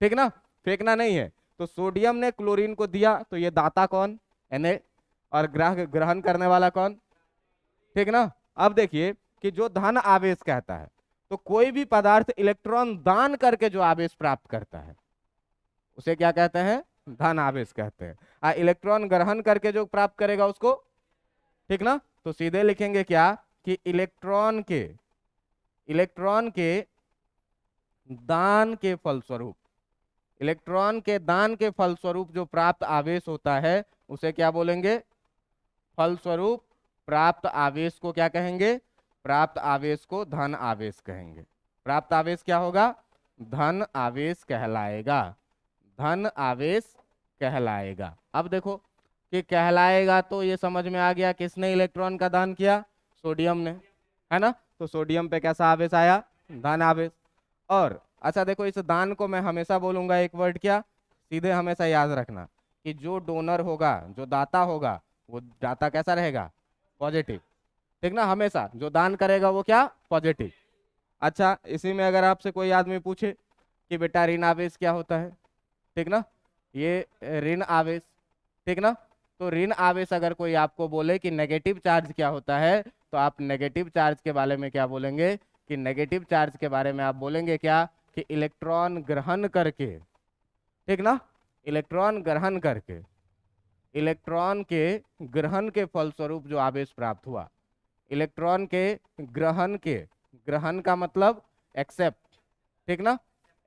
ठीक ना, फेंकना नहीं है। तो सोडियम ने क्लोरीन को दिया, तो ये दाता कौन, Na, और ग्रहण करने वाला कौन, ठीक ना। अब देखिए कि जो धन आवेश कहता है, तो कोई भी पदार्थ इलेक्ट्रॉन दान करके जो आवेश प्राप्त करता है उसे क्या कहते हैं, धन आवेश कहते हैं। इलेक्ट्रॉन ग्रहण करके जो प्राप्त करेगा उसको, ठीक ना। तो सीधे लिखेंगे क्या कि इलेक्ट्रॉन के दान के फलस्वरूप, इलेक्ट्रॉन के दान के फलस्वरूप जो प्राप्त आवेश होता है उसे क्या बोलेंगे, फलस्वरूप प्राप्त आवेश को क्या कहेंगे, प्राप्त आवेश को धन आवेश कहेंगे। प्राप्त आवेश क्या होगा, धन आवेश कहलाएगा, धन आवेश कहलाएगा। अब देखो कि कहलाएगा तो ये समझ में आ गया किसने इलेक्ट्रॉन का दान किया, सोडियम ने, है ना। तो सोडियम पे कैसा आवेश आया, धन आवेश। और अच्छा देखो, इस दान को मैं हमेशा बोलूंगा एक वर्ड क्या, सीधे हमेशा याद रखना कि जो डोनर होगा, जो दाता होगा, वो दाता कैसा रहेगा, पॉजिटिव, ठीक ना। हमेशा जो दान करेगा वो क्या, पॉजिटिव। अच्छा इसी में अगर आपसे कोई आदमी पूछे कि बेटा ऋण आवेश क्या होता है, ठीक ना, ये ऋण आवेश, ठीक ना। तो ऋण आवेश अगर कोई आपको बोले कि नेगेटिव चार्ज क्या होता है, तो आप नेगेटिव चार्ज के बारे में क्या बोलेंगे, कि नेगेटिव चार्ज के बारे में आप बोलेंगे क्या, कि इलेक्ट्रॉन ग्रहण करके, ठीक ना, इलेक्ट्रॉन ग्रहण करके, इलेक्ट्रॉन के ग्रहण के फलस्वरूप जो आवेश प्राप्त हुआ, इलेक्ट्रॉन के ग्रहण के, ग्रहण का मतलब एक्सेप्ट, ठीक ना,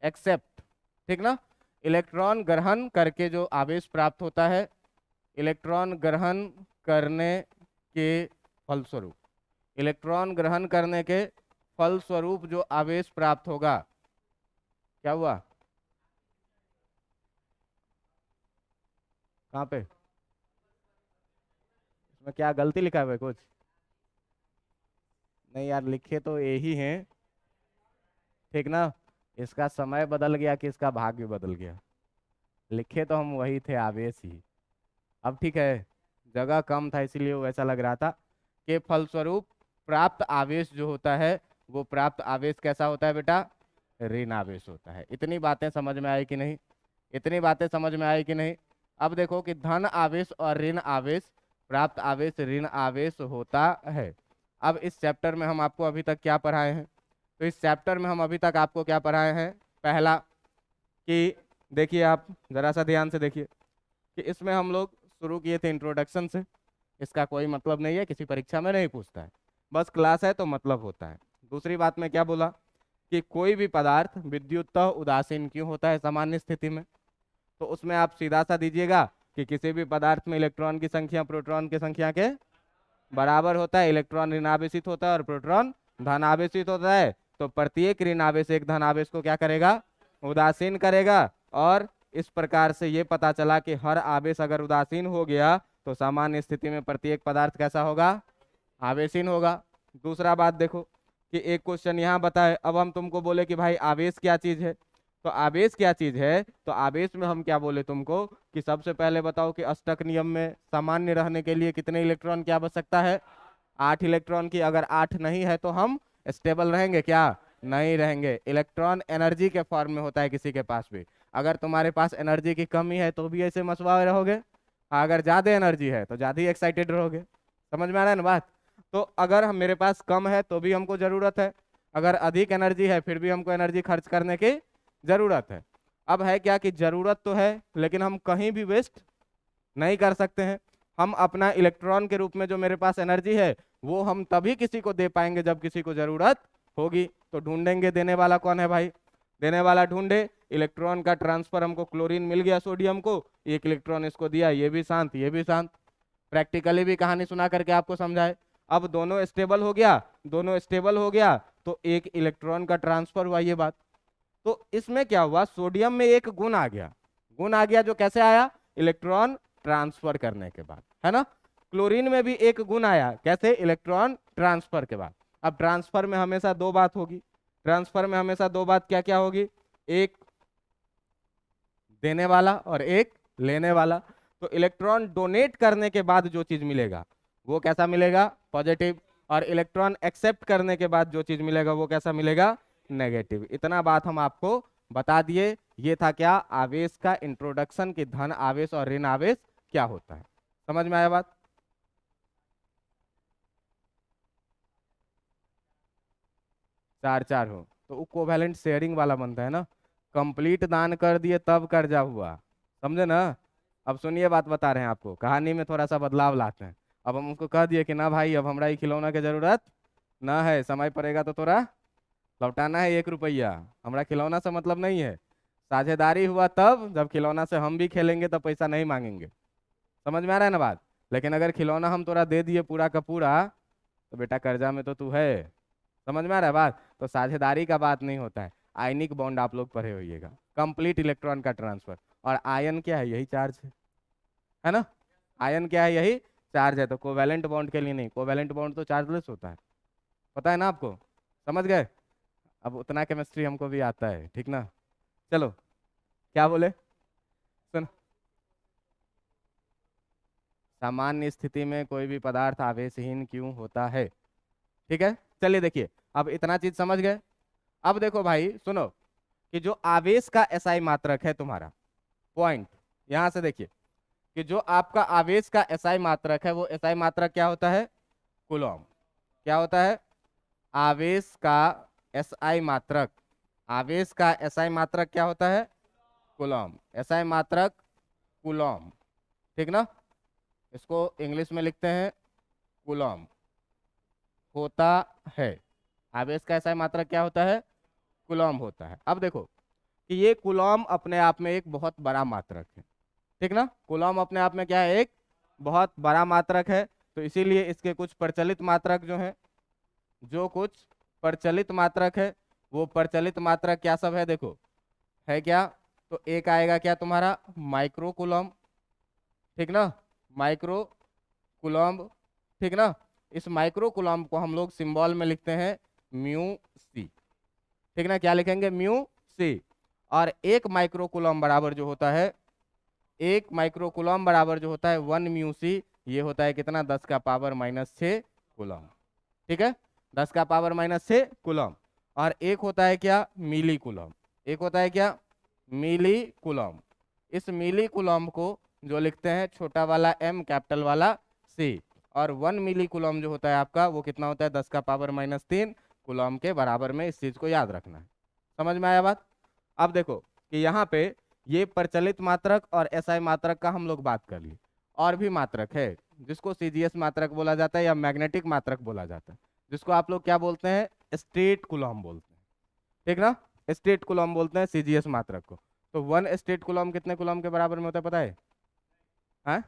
एक्सेप्ट, ठीक ना। इलेक्ट्रॉन ग्रहण करके जो आवेश प्राप्त होता है, इलेक्ट्रॉन ग्रहण करने के फलस्वरूप, इलेक्ट्रॉन ग्रहण करने के फलस्वरूप जो आवेश प्राप्त होगा, क्या हुआ, कहाँ पे, इसमें क्या गलती लिखा हुआ है कुछ, नहीं यार लिखे तो यही है, ठीक ना। इसका समय बदल गया कि इसका भाग्य बदल गया, लिखे तो हम वही थे, आवेश ही। अब ठीक है, जगह कम था इसीलिए वो वैसा लग रहा था। कि फलस्वरूप प्राप्त आवेश जो होता है, वो प्राप्त आवेश कैसा होता है बेटा, ऋण आवेश होता है। इतनी बातें समझ में आई कि नहीं, इतनी बातें समझ में आई कि नहीं। अब देखो कि धन आवेश और ऋण आवेश, प्राप्त आवेश ऋण आवेश होता है। अब इस चैप्टर में हम आपको अभी तक क्या पढ़ाए हैं, तो इस चैप्टर में हम अभी तक आपको क्या पढ़ाए हैं, पहला कि देखिए आप जरा सा ध्यान से देखिए कि इसमें हम लोग शुरू किए थे इंट्रोडक्शन से, इसका कोई मतलब नहीं है, किसी परीक्षा में नहीं पूछता है, बस क्लास है तो मतलब होता है। दूसरी बात में क्या बोला कि कोई भी पदार्थ विद्युतः उदासीन क्यों होता है सामान्य स्थिति में, तो उसमें आप सीधा सा दीजिएगा कि किसी भी पदार्थ में इलेक्ट्रॉन की संख्या प्रोटॉन की संख्या के बराबर होता है, इलेक्ट्रॉन ऋणावेशित होता है और प्रोटॉन धनावेशित होता है। तो प्रत्येक ऋणावेश एक धनावेश को क्या करेगा, उदासीन करेगा। और इस प्रकार से ये पता चला कि हर आवेश अगर उदासीन हो गया तो सामान्य स्थिति में प्रत्येक पदार्थ कैसा होगा, आवेशीन होगा। दूसरा बात देखो कि एक क्वेश्चन यहाँ बताए, अब हम तुमको बोले कि भाई आवेश क्या चीज है, तो आवेश क्या चीज है, तो आवेश में हम क्या बोले तुमको कि सबसे पहले बताओ कि अष्टक नियम में सामान्य रहने के लिए कितने इलेक्ट्रॉन की आवश्यकता है, 8 इलेक्ट्रॉन की। अगर 8 नहीं है तो हम स्टेबल रहेंगे क्या, नहीं रहेंगे। इलेक्ट्रॉन एनर्जी के फॉर्म में होता है किसी के पास भी, अगर तुम्हारे पास एनर्जी की कमी है तो भी ऐसे मसवा रहोगे, अगर ज्यादा एनर्जी है तो ज्यादा ही एक्साइटेड रहोगे। समझ में आ रहा है ना बात। तो अगर हम मेरे पास कम है तो भी हमको जरूरत है, अगर अधिक एनर्जी है फिर भी हमको एनर्जी खर्च करने की जरूरत है। अब है क्या कि जरूरत तो है लेकिन हम कहीं भी वेस्ट नहीं कर सकते हैं, हम अपना इलेक्ट्रॉन के रूप में जो मेरे पास एनर्जी है वो हम तभी किसी को दे पाएंगे जब किसी को जरूरत होगी। तो ढूंढेंगे देने वाला कौन है भाई, देने वाला ढूंढे। इलेक्ट्रॉन का ट्रांसफर, हमको क्लोरीन मिल गया सोडियम को, एक इलेक्ट्रॉन इसको दिया, ये भी शांत ये भी शांत। प्रैक्टिकली भी कहानी सुना करके आपको समझाए। अब दोनों स्टेबल हो गया, दोनों स्टेबल हो गया तो एक इलेक्ट्रॉन का ट्रांसफर हुआ, ये बात। तो इसमें क्या हुआ, सोडियम में एक गुण आ गया, गुण आ गया जो कैसे आया, इलेक्ट्रॉन ट्रांसफर करने के बाद, है ना। क्लोरीन में भी एक गुण आया, कैसे, इलेक्ट्रॉन ट्रांसफर के बाद। अब ट्रांसफर में हमेशा दो बात होगी, ट्रांसफर में हमेशा दो बात क्या क्या होगी, एक देने वाला और एक लेने वाला। तो इलेक्ट्रॉन डोनेट करने के बाद जो चीज मिलेगा वो कैसा मिलेगा, पॉजिटिव। और इलेक्ट्रॉन एक्सेप्ट करने के बाद जो चीज मिलेगा वो कैसा मिलेगा, नेगेटिव। इतना बात हम आपको बता दिए। ये था क्या, आवेश का इंट्रोडक्शन कि धन आवेश और ऋण आवेश क्या होता है। समझ में आया बात। चार चार हो तो वो कोवैलेंट शेयरिंग वाला बनता है ना। कंप्लीट दान कर दिए तब कर्जा हुआ, समझे ना। अब सुनिए, बात बता रहे हैं आपको, कहानी में थोड़ा सा बदलाव लाते हैं। अब हम उसको कह दिए कि ना भाई अब हमरा ही खिलौना की जरूरत ना है, समय पड़ेगा तो तोरा लौटाना है 1 रुपया, हमरा खिलौना से मतलब नहीं है। साझेदारी हुआ तब जब खिलौना से हम भी खेलेंगे तब पैसा नहीं मांगेंगे। समझ में आ रहा है ना बात। लेकिन अगर खिलौना हम तोरा दे दिए पूरा का पूरा, तो बेटा कर्जा में तो तू है। समझ में आ रहा है बात। तो साझेदारी का बात नहीं होता है। आयनिक बॉन्ड आप लोग पढ़े होइएगा, कंप्लीट इलेक्ट्रॉन का ट्रांसफर। और आयन क्या है, यही चार्ज है ना। आयन क्या है, यही चार्ज है। तो कोवैलेंट बॉन्ड के लिए नहीं, कोवैलेंट बॉन्ड तो चार्जलेस होता है, पता है ना आपको। समझ गए। अब उतना केमिस्ट्री हमको भी आता है, ठीक ना। चलो, क्या बोले, सुन। सामान्य स्थिति में कोई भी पदार्थ आवेशहीन क्यों होता है, ठीक है। चलिए देखिए, अब इतना चीज समझ गए। अब देखो भाई सुनो, कि जो आवेश का एसआई मात्रक है तुम्हारा, पॉइंट यहां से देखिए, कि जो आपका आवेश का एसआई मात्रक है वो एसआई मात्रक क्या होता है, कूलॉम। क्या होता है, आवेश का एसआई मात्रक, आवेश का एसआई मात्रक क्या होता है, कूलॉम। एसआई मात्रक कूलॉम, ठीक ना। इसको इंग्लिश में लिखते हैं कूलॉम होता है। आवेश का एसआई मात्रक क्या होता है, कूलॉम होता है। अब देखो कि ये कूलॉम अपने आप में एक बहुत बड़ा मात्रक है, ठीक ना। कूलॉम अपने आप में क्या है, एक बहुत बड़ा मात्रक है। तो इसीलिए इसके कुछ प्रचलित मात्रक जो हैं, जो कुछ प्रचलित मात्रक है, वो प्रचलित मात्रक क्या सब है देखो, है क्या। तो एक आएगा क्या तुम्हारा, माइक्रो कूलॉम, ठीक ना, माइक्रो कूलॉम, ठीक ना। इस माइक्रो कूलॉम को हम लोग सिंबल में लिखते हैं म्यू सी, ठीक ना। क्या लिखेंगे, म्यू सी। और एक माइक्रो कूलॉम बराबर जो होता है, एक माइक्रो कूलॉम बराबर जो होता है 1 म्यू सी, ये होता है कितना, 10⁻⁶ कूलॉम, ठीक है। 10⁻⁶ कूलॉम। और एक होता है क्या, मिली कूलॉम। एक होता है क्या, मिली कूलॉम। इस मिली कूलॉम को जो लिखते हैं छोटा वाला m कैपिटल वाला c। और 1 मिली कूलॉम जो होता है आपका वो कितना होता है, 10⁻³ कूलॉम के बराबर में। इस चीज को याद रखना है। समझ में आया बात। अब देखो कि यहाँ पे ये प्रचलित मात्रक और एसआई मात्रक का हम लोग बात कर ली। और भी मात्रक है जिसको सीजीएस मात्रक बोला जाता है या मैग्नेटिक मात्रक बोला जाता है, जिसको आप लोग क्या बोलते हैं, स्टेट कूलॉम बोलते हैं, ठीक ना। स्टेट कूलॉम बोलते हैं सीजीएस मात्रक को। तो 1 स्टेट कूलॉम कितने कूलॉम के बराबर में होता है पता है, हाँ?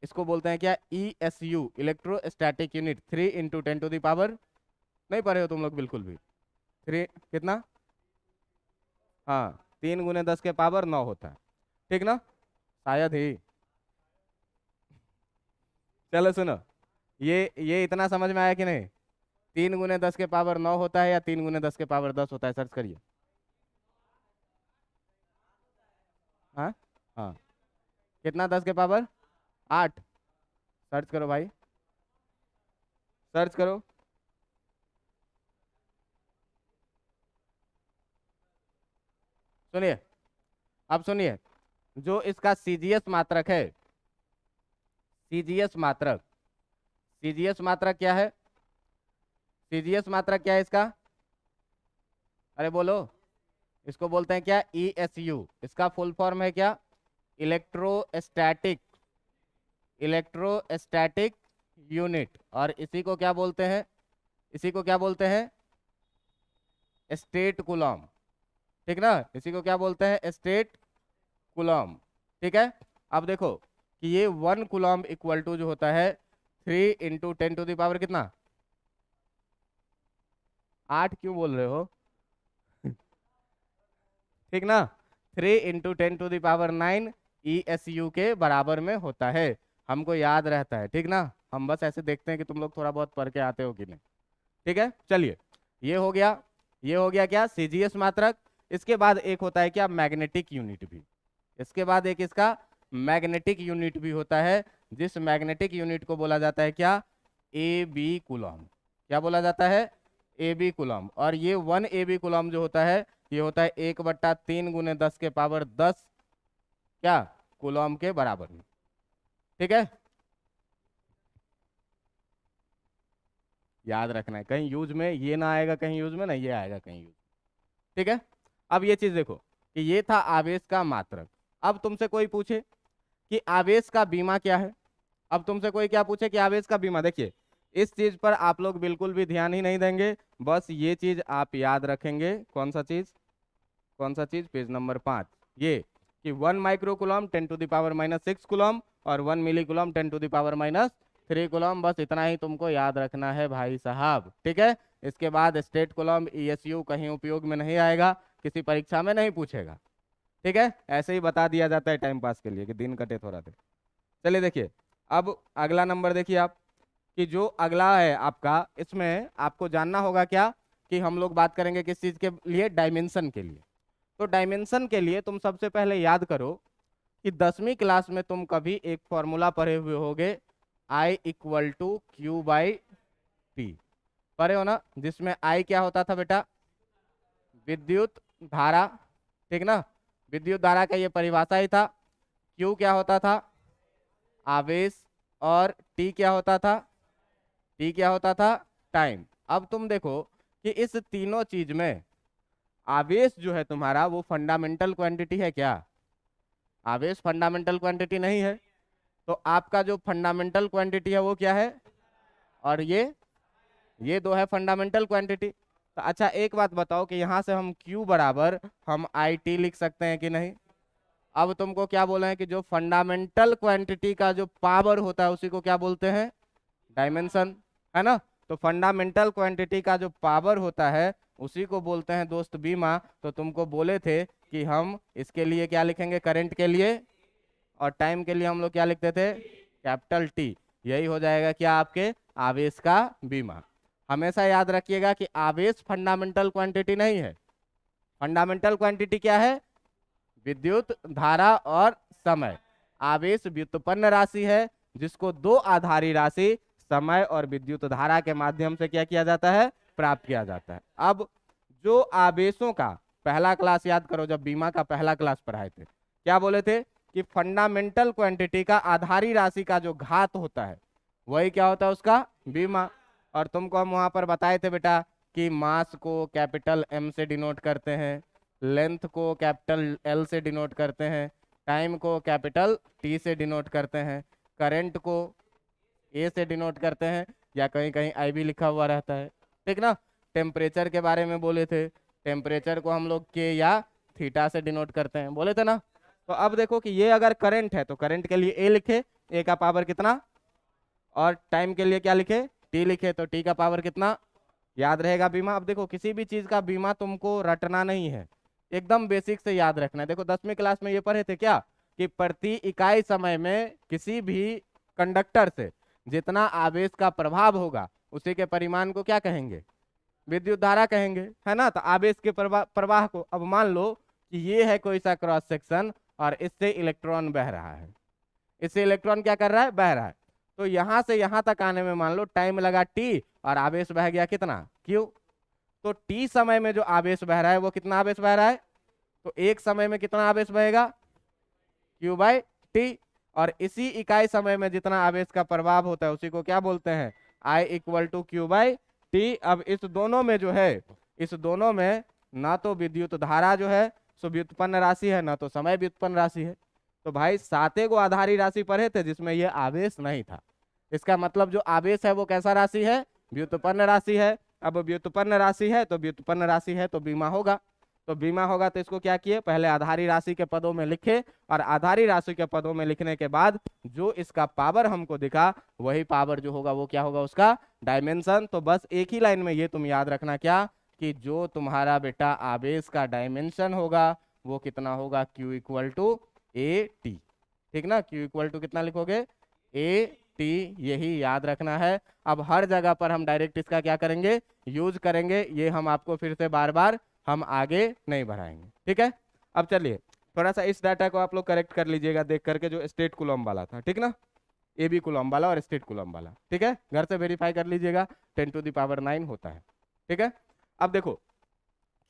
इसको बोलते हैं क्या, ESU, इलेक्ट्रोस्टैटिक यूनिट। 3 × 10⁻, नहीं पढ़े हो तुम लोग बिल्कुल भी। 3 कितना, हाँ 3 × 10⁻⁹ होता है, ठीक ना, शायद ही। चलो सुनो, ये इतना समझ में आया कि नहीं। 3 × 10⁻⁹ होता है या 3 × 10⁻10 होता है, सर्च करिए। हाँ, हाँ, कितना, 10⁻8। सर्च करो भाई, सर्च करो। सुनिए, अब सुनिए, जो इसका सीजीएस मात्रक है, सीजीएस मात्रक, सीजीएस मात्रक क्या है, सीजीएस मात्रक क्या है इसका, अरे बोलो। इसको बोलते हैं क्या, ESU। इसका फुल फॉर्म है क्या, इलेक्ट्रोस्टैटिक इलेक्ट्रोस्टैटिक यूनिट, और इसी को क्या बोलते हैं, इसी को क्या बोलते हैं, स्टेट कूलम। ठीक ना, इसी को क्या बोलते हैं, स्टेट कूलम। ठीक है, अब देखो कि ये 1 कूलम इक्वल टू जो होता है 3 × 10⁻⁸ कितना, 8 क्यों बोल रहे हो ठीक ना, 3 × 10⁹ ESU के बराबर में होता है, हमको याद रहता है। ठीक ना, हम बस ऐसे देखते हैं कि तुम लोग थोड़ा बहुत पढ़ के आते हो कि नहीं। ठीक है, चलिए, ये हो गया, ये हो गया क्या, CGS मात्रक। इसके बाद एक होता है क्या, मैग्नेटिक यूनिट भी। इसके बाद एक इसका मैग्नेटिक यूनिट भी होता है, जिस मैग्नेटिक यूनिट को बोला जाता है क्या, AB कूलम। क्या बोला जाता है, AB कूलम। और ये 1 AB कूलम जो होता है, ये होता है 1/3 × 10⁻10 क्या, कूलम के बराबर में। ठीक है, याद रखना है, कहीं यूज में ये ना आएगा, कहीं यूज में ना ये आएगा, कहीं यूज। ठीक है, अब ये चीज देखो कि ये था आवेश का मात्रक। अब तुमसे कोई पूछे कि आवेश का बीमा क्या है, अब तुमसे कोई क्या पूछे कि आवेश का बीमा, देखिए इस चीज पर आप लोग बिल्कुल भी ध्यान ही नहीं देंगे, बस ये चीज आप याद रखेंगे। कौन सा चीज, कौन सा चीज, पेज नंबर 5, ये कि 1 माइक्रोकूलम 10⁻⁻6 कूलम और 1 मिलीकूलम 10⁻⁻3 कूलम, बस इतना ही तुमको याद रखना है भाई साहब। ठीक है, इसके बाद स्टेट कूलम ESU कहीं उपयोग में नहीं आएगा, किसी परीक्षा में नहीं पूछेगा। ठीक है, ऐसे ही बता दिया जाता है टाइम पास के लिए कि दिन कटे थोड़ा देर। चलिए देखिए, अब अगला नंबर देखिए आप, कि जो अगला है आपका, इसमें आपको जानना होगा क्या, कि हम लोग बात करेंगे किस चीज के लिए, डायमेंशन के लिए। तो डायमेंशन के लिए तुम सबसे पहले याद करो कि 10वीं क्लास में तुम कभी एक फॉर्मूला पढ़े हुए होगे, I = Q/T, पढ़े हो ना, जिसमें I क्या होता था बेटा, विद्युत धारा। ठीक ना, विद्युत धारा का ये परिभाषा ही था। Q क्या होता था, आवेश, और T क्या होता था, T क्या होता था, टाइम। अब तुम देखो कि इस तीनों चीज में आवेश जो है तुम्हारा वो फंडामेंटल क्वांटिटी है क्या, आवेश फंडामेंटल क्वांटिटी नहीं है, तो आपका जो फंडामेंटल क्वांटिटी है वो क्या है, और ये दो है फंडामेंटल क्वांटिटी। तो अच्छा एक बात बताओ कि यहाँ से हम Q बराबर हम IT लिख सकते हैं कि नहीं। अब तुमको क्या बोले हैं कि जो फंडामेंटल क्वांटिटी का जो पावर होता है उसी को क्या बोलते हैं, डायमेंशन, है ना। तो फंडामेंटल क्वांटिटी का जो पावर होता है उसी को बोलते हैं दोस्त बीमा। तो तुमको बोले थे कि हम इसके लिए क्या लिखेंगे, करंट के लिए, और टाइम के लिए हम लोग क्या लिखते थे, T। यही हो जाएगा क्या, आपके आवेश का बीमा। हमेशा याद रखिएगा कि आवेश फंडामेंटल क्वांटिटी नहीं है। फंडामेंटल क्वांटिटी क्या है, विद्युत धारा और समय। आवेश व्युत्पन्न राशि है, जिसको दो आधारी राशि समय और विद्युत धारा के माध्यम से क्या किया जाता है, प्राप्त किया जाता है। अब जो आवेशों का पहला क्लास याद करो, जब बीमा का पहला क्लास पढ़ाए थे क्या बोले थे कि फंडामेंटल क्वांटिटी का आधारी राशि का जो घात होता है वही क्या होता है, उसका बीमा। और तुमको हम वहां पर बताए थे बेटा कि मास को M से डिनोट करते हैं, लेंथ को L से डिनोट करते हैं, टाइम को T से डिनोट करते हैं, करंट को A से डिनोट करते हैं, या कहीं कहीं I भी लिखा हुआ रहता है। ठीक ना, टेम्परेचर के बारे में बोले थे, टेम्परेचर को हम लोग K या थीटा से डिनोट करते हैं, बोले थे ना। तो अब देखो कि ये अगर करंट है तो करंट के लिए A लिखे, A का पावर कितना, और टाइम के लिए क्या लिखे, T लिखे, तो T का पावर कितना, याद रहेगा बीमा। अब देखो किसी भी चीज का बीमा तुमको रटना नहीं है, एकदम बेसिक से याद रखना है। देखो 10वीं क्लास में ये पढ़े थे क्या, कि प्रति इकाई समय में किसी भी कंडक्टर से जितना आवेश का प्रभाव होगा उसी के परिमाण को क्या कहेंगे, विद्युत धारा कहेंगे, है ना। तो आवेश के प्रवाह को, अब मान लो कि ये है कोई सा क्रॉस सेक्शन और इससे इलेक्ट्रॉन बह रहा है, इससे इलेक्ट्रॉन क्या कर रहा है, बह रहा है। तो यहां से यहां तक आने में मान लो टाइम लगा T और आवेश बह गया कितना, Q। तो T समय में जो आवेश बह रहा है वो कितना आवेश बह रहा है, तो एक समय में कितना आवेश बहेगा, Q/T। और इसी इकाई समय में जितना आवेश का प्रभाव होता है उसी को क्या बोलते हैं, I = Q/T। अब इस दोनों में जो है, इस दोनों में ना तो विद्युत धारा जो है सो व्युत्पन्न राशि है, ना तो समय व्युत्पन्न राशि है। तो भाई 7 को आधारी राशि पढ़े थे जिसमें ये आवेश नहीं था। इसका मतलब जो आवेश है वो कैसा राशि है, व्युत्पन्न राशि है। अब व्युत्पन्न राशि है तो व्युत्पन्न राशि है तो बीमा होगा। तो बीमा होगा तो इसको क्या किए, पहले आधारी राशि के पदों में लिखे, और आधारी राशि के पदों में लिखने के बाद जो इसका पावर हमको दिखा वही पावर जो होगा वो क्या होगा, उसका डायमेंशन। तो बस एक ही लाइन में ये तुम याद रखना क्या, कि जो तुम्हारा बेटा आवेश का डायमेंशन होगा वो कितना होगा, Q equal to A T. ठीक ना, Q इक्वल टू कितना लिखोगे, ए टी, यही याद रखना है। अब हर जगह पर हम डायरेक्ट इसका क्या करेंगे, यूज करेंगे, ये हम आपको फिर से बार बार हम आगे नहीं बढ़ाएंगे। ठीक है, अब चलिए थोड़ा सा इस डाटा को आप लोग करेक्ट कर लीजिएगा देख करके, जो स्टेट कूलम वाला था, ठीक ना, ए बी कूलम वाला और स्टेट कूलम वाला। ठीक है, घर से वेरीफाई कर लीजिएगा, 10⁻⁹ होता है। ठीक है, अब देखो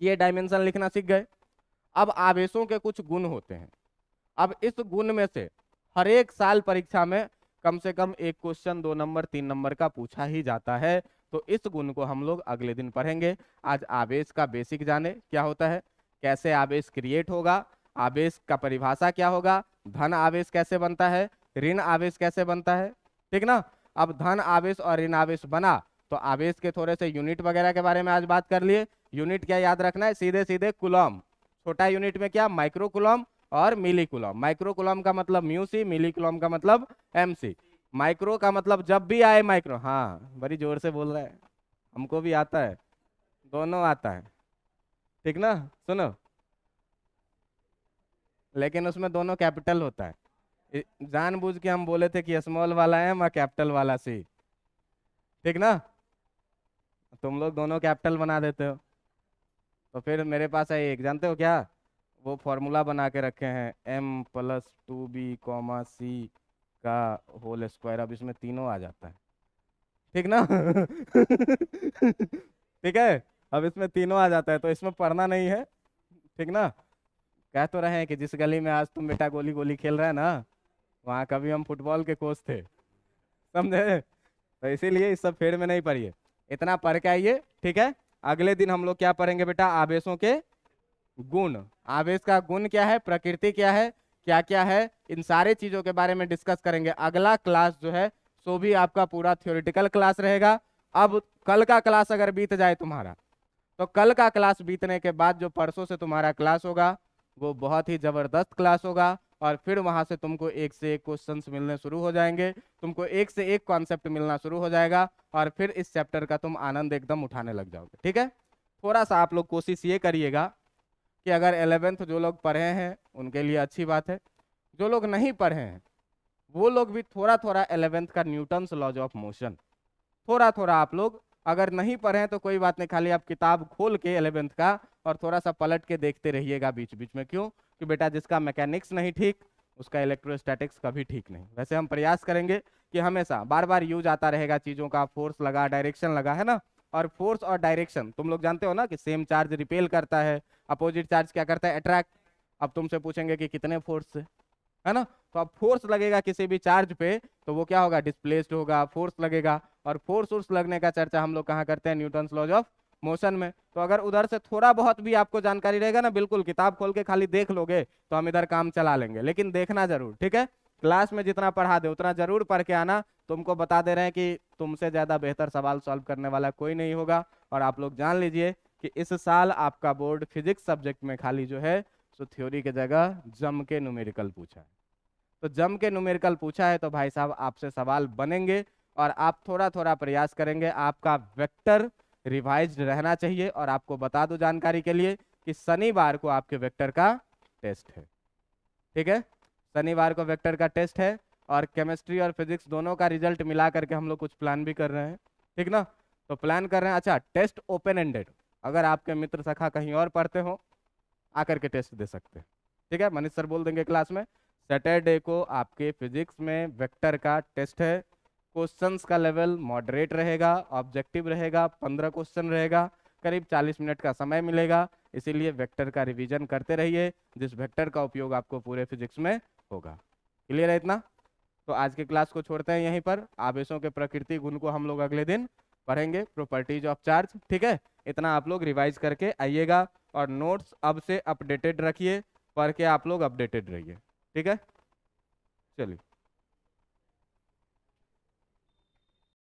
ये डायमेंशन लिखना सीख गए। अब आवेशों के कुछ गुण होते हैं। अब इस गुण में से हर एक साल परीक्षा में कम से कम एक क्वेश्चन 2 नंबर 3 नंबर का पूछा ही जाता है। तो इस गुण को हम लोग अगले दिन पढ़ेंगे। आज आवेश का बेसिक जाने क्या होता है, कैसे आवेश क्रिएट होगा, आवेश का परिभाषा क्या होगा, धन आवेश कैसे बनता है, ऋण आवेश कैसे बनता है। ठीक ना, अब धन आवेश और ऋण आवेश बना तो आवेश के थोड़े से यूनिट वगैरह के बारे में आज बात कर लिए। यूनिट क्या याद रखना है, सीधे सीधे कूलम, छोटा यूनिट में क्या, माइक्रो कूलम और मिली कूलम। माइक्रो कूलम का मतलब म्यू सी, मिली कूलम का मतलब एम सी। माइक्रो का मतलब जब भी आए माइक्रो, हाँ बड़ी जोर से बोल रहे हैं, हमको भी आता है, दोनों आता है। ठीक ना, सुनो, लेकिन उसमें दोनों कैपिटल होता है। जानबूझ के हम बोले थे कि स्मॉल वाला एम और कैपिटल वाला सी। ठीक ना, तुम लोग दोनों कैपिटल बना देते हो। तो फिर मेरे पास है एक, जानते हो क्या, वो फॉर्मूला बना के रखे हैं, m+2b, c का होल स्क्वायर। अब इसमें तीनों आ जाता है। ठीक ना ठीक है, अब इसमें तीनों आ जाता है तो इसमें पढ़ना नहीं है। ठीक ना, कह तो रहे हैं कि जिस गली में आज तुम बेटा गोली गोली खेल रहे हैं ना, वहाँ कभी हम फुटबॉल के कोच थे, समझे। तो इसीलिए इस सब फेर में नहीं पढ़िए, इतना पढ़ के आइए। ठीक है, अगले दिन हम लोग क्या पढ़ेंगे बेटा, आवेशों के गुण। आवेश का गुण क्या है, प्रकृति क्या है, क्या क्या है, इन सारे चीजों के बारे में डिस्कस करेंगे। अगला क्लास जो है सो भी आपका पूरा थ्योरेटिकल क्लास रहेगा। अब कल का क्लास अगर बीत जाए तुम्हारा, तो कल का क्लास बीतने के बाद जो परसों से तुम्हारा क्लास होगा वो बहुत ही जबरदस्त क्लास होगा। और फिर वहां से तुमको एक से एक क्वेश्चंस मिलने शुरू हो जाएंगे, तुमको एक से एक कॉन्सेप्ट मिलना शुरू हो जाएगा, और फिर इस चैप्टर का तुम आनंद एकदम उठाने लग जाओगे। ठीक है, थोड़ा सा आप लोग कोशिश ये करिएगा कि अगर 11th जो लोग पढ़े हैं उनके लिए अच्छी बात है, जो लोग नहीं पढ़े हैं वो लोग भी थोड़ा थोड़ा 11th का न्यूटन्स लॉज ऑफ मोशन थोड़ा थोड़ा आप लोग, अगर नहीं पढ़े हैं तो कोई बात नहीं, खाली आप किताब खोल के 11th का और थोड़ा सा पलट के देखते रहिएगा बीच बीच में। क्यों कि बेटा जिसका मैकेनिक्स नहीं ठीक उसका इलेक्ट्रोस्टैटिक्स कभी ठीक नहीं। वैसे हम प्रयास करेंगे कि हमेशा बार बार यूज आता रहेगा चीज़ों का, फोर्स लगा, डायरेक्शन लगा, है ना। और फोर्स और डायरेक्शन तुम लोग जानते हो ना कि सेम चार्ज रिपेल करता है, अपोजिट चार्ज क्या करता है, अट्रैक्ट। अब तुमसे पूछेंगे कि कितने फोर्स से, है ना, तो अब फोर्स लगेगा किसी भी चार्ज पे तो वो क्या होगा, डिस्प्लेस्ड होगा, फोर्स लगेगा। और फोर्स लगने का चर्चा हम लोग कहाँ करते हैं, न्यूटन्स लॉज ऑफ मोशन में। तो अगर उधर से थोड़ा बहुत भी आपको जानकारी रहेगा ना, बिल्कुल किताब खोल के खाली देख लोगे तो हम इधर काम चला लेंगे, लेकिन देखना जरूर। ठीक है, क्लास में जितना पढ़ा दे उतना जरूर पढ़ के आना। तुमको बता दे रहे हैं कि तुमसे ज्यादा बेहतर सवाल सॉल्व करने वाला कोई नहीं होगा। और आप लोग जान लीजिए कि इस साल आपका बोर्ड फिजिक्स सब्जेक्ट में खाली जो है सो थ्योरी की जगह जम के न्यूमेरिकल पूछा है। तो जम के न्यूमेरिकल पूछा है तो भाई साहब आपसे सवाल बनेंगे, और आप थोड़ा थोड़ा प्रयास करेंगे। आपका वेक्टर रिवाइज्ड रहना चाहिए। और आपको बता दो जानकारी के लिए कि शनिवार को आपके वेक्टर का टेस्ट है। ठीक है, शनिवार को वेक्टर का टेस्ट है, और केमिस्ट्री और फिजिक्स दोनों का रिजल्ट मिला करके हम लोग कुछ प्लान भी कर रहे हैं। ठीक ना, तो प्लान कर रहे हैं। अच्छा, टेस्ट ओपन एंडेड, अगर आपके मित्र सखा कहीं और पढ़ते हो आकर के टेस्ट दे सकते हैं। ठीक है, मनीष सर बोल देंगे क्लास में। सैटरडे को आपके फिजिक्स में वेक्टर का टेस्ट है। क्वेश्चंस का लेवल मॉडरेट रहेगा, ऑब्जेक्टिव रहेगा, 15 क्वेश्चन रहेगा, करीब 40 मिनट का समय मिलेगा। इसीलिए वेक्टर का रिवीजन करते रहिए, जिस वेक्टर का उपयोग आपको पूरे फिजिक्स में होगा। क्लियर है इतना? तो आज के क्लास को छोड़ते हैं यहीं पर। आवेशों के प्रकृति गुण को हम लोग अगले दिन पढ़ेंगे, प्रॉपर्टीज ऑफ चार्ज। ठीक है, इतना आप लोग रिवाइज करके आइएगा, और नोट्स अब से अपडेटेड रखिए, पढ़ के आप लोग अपडेटेड रहिए। ठीक है। चलिए।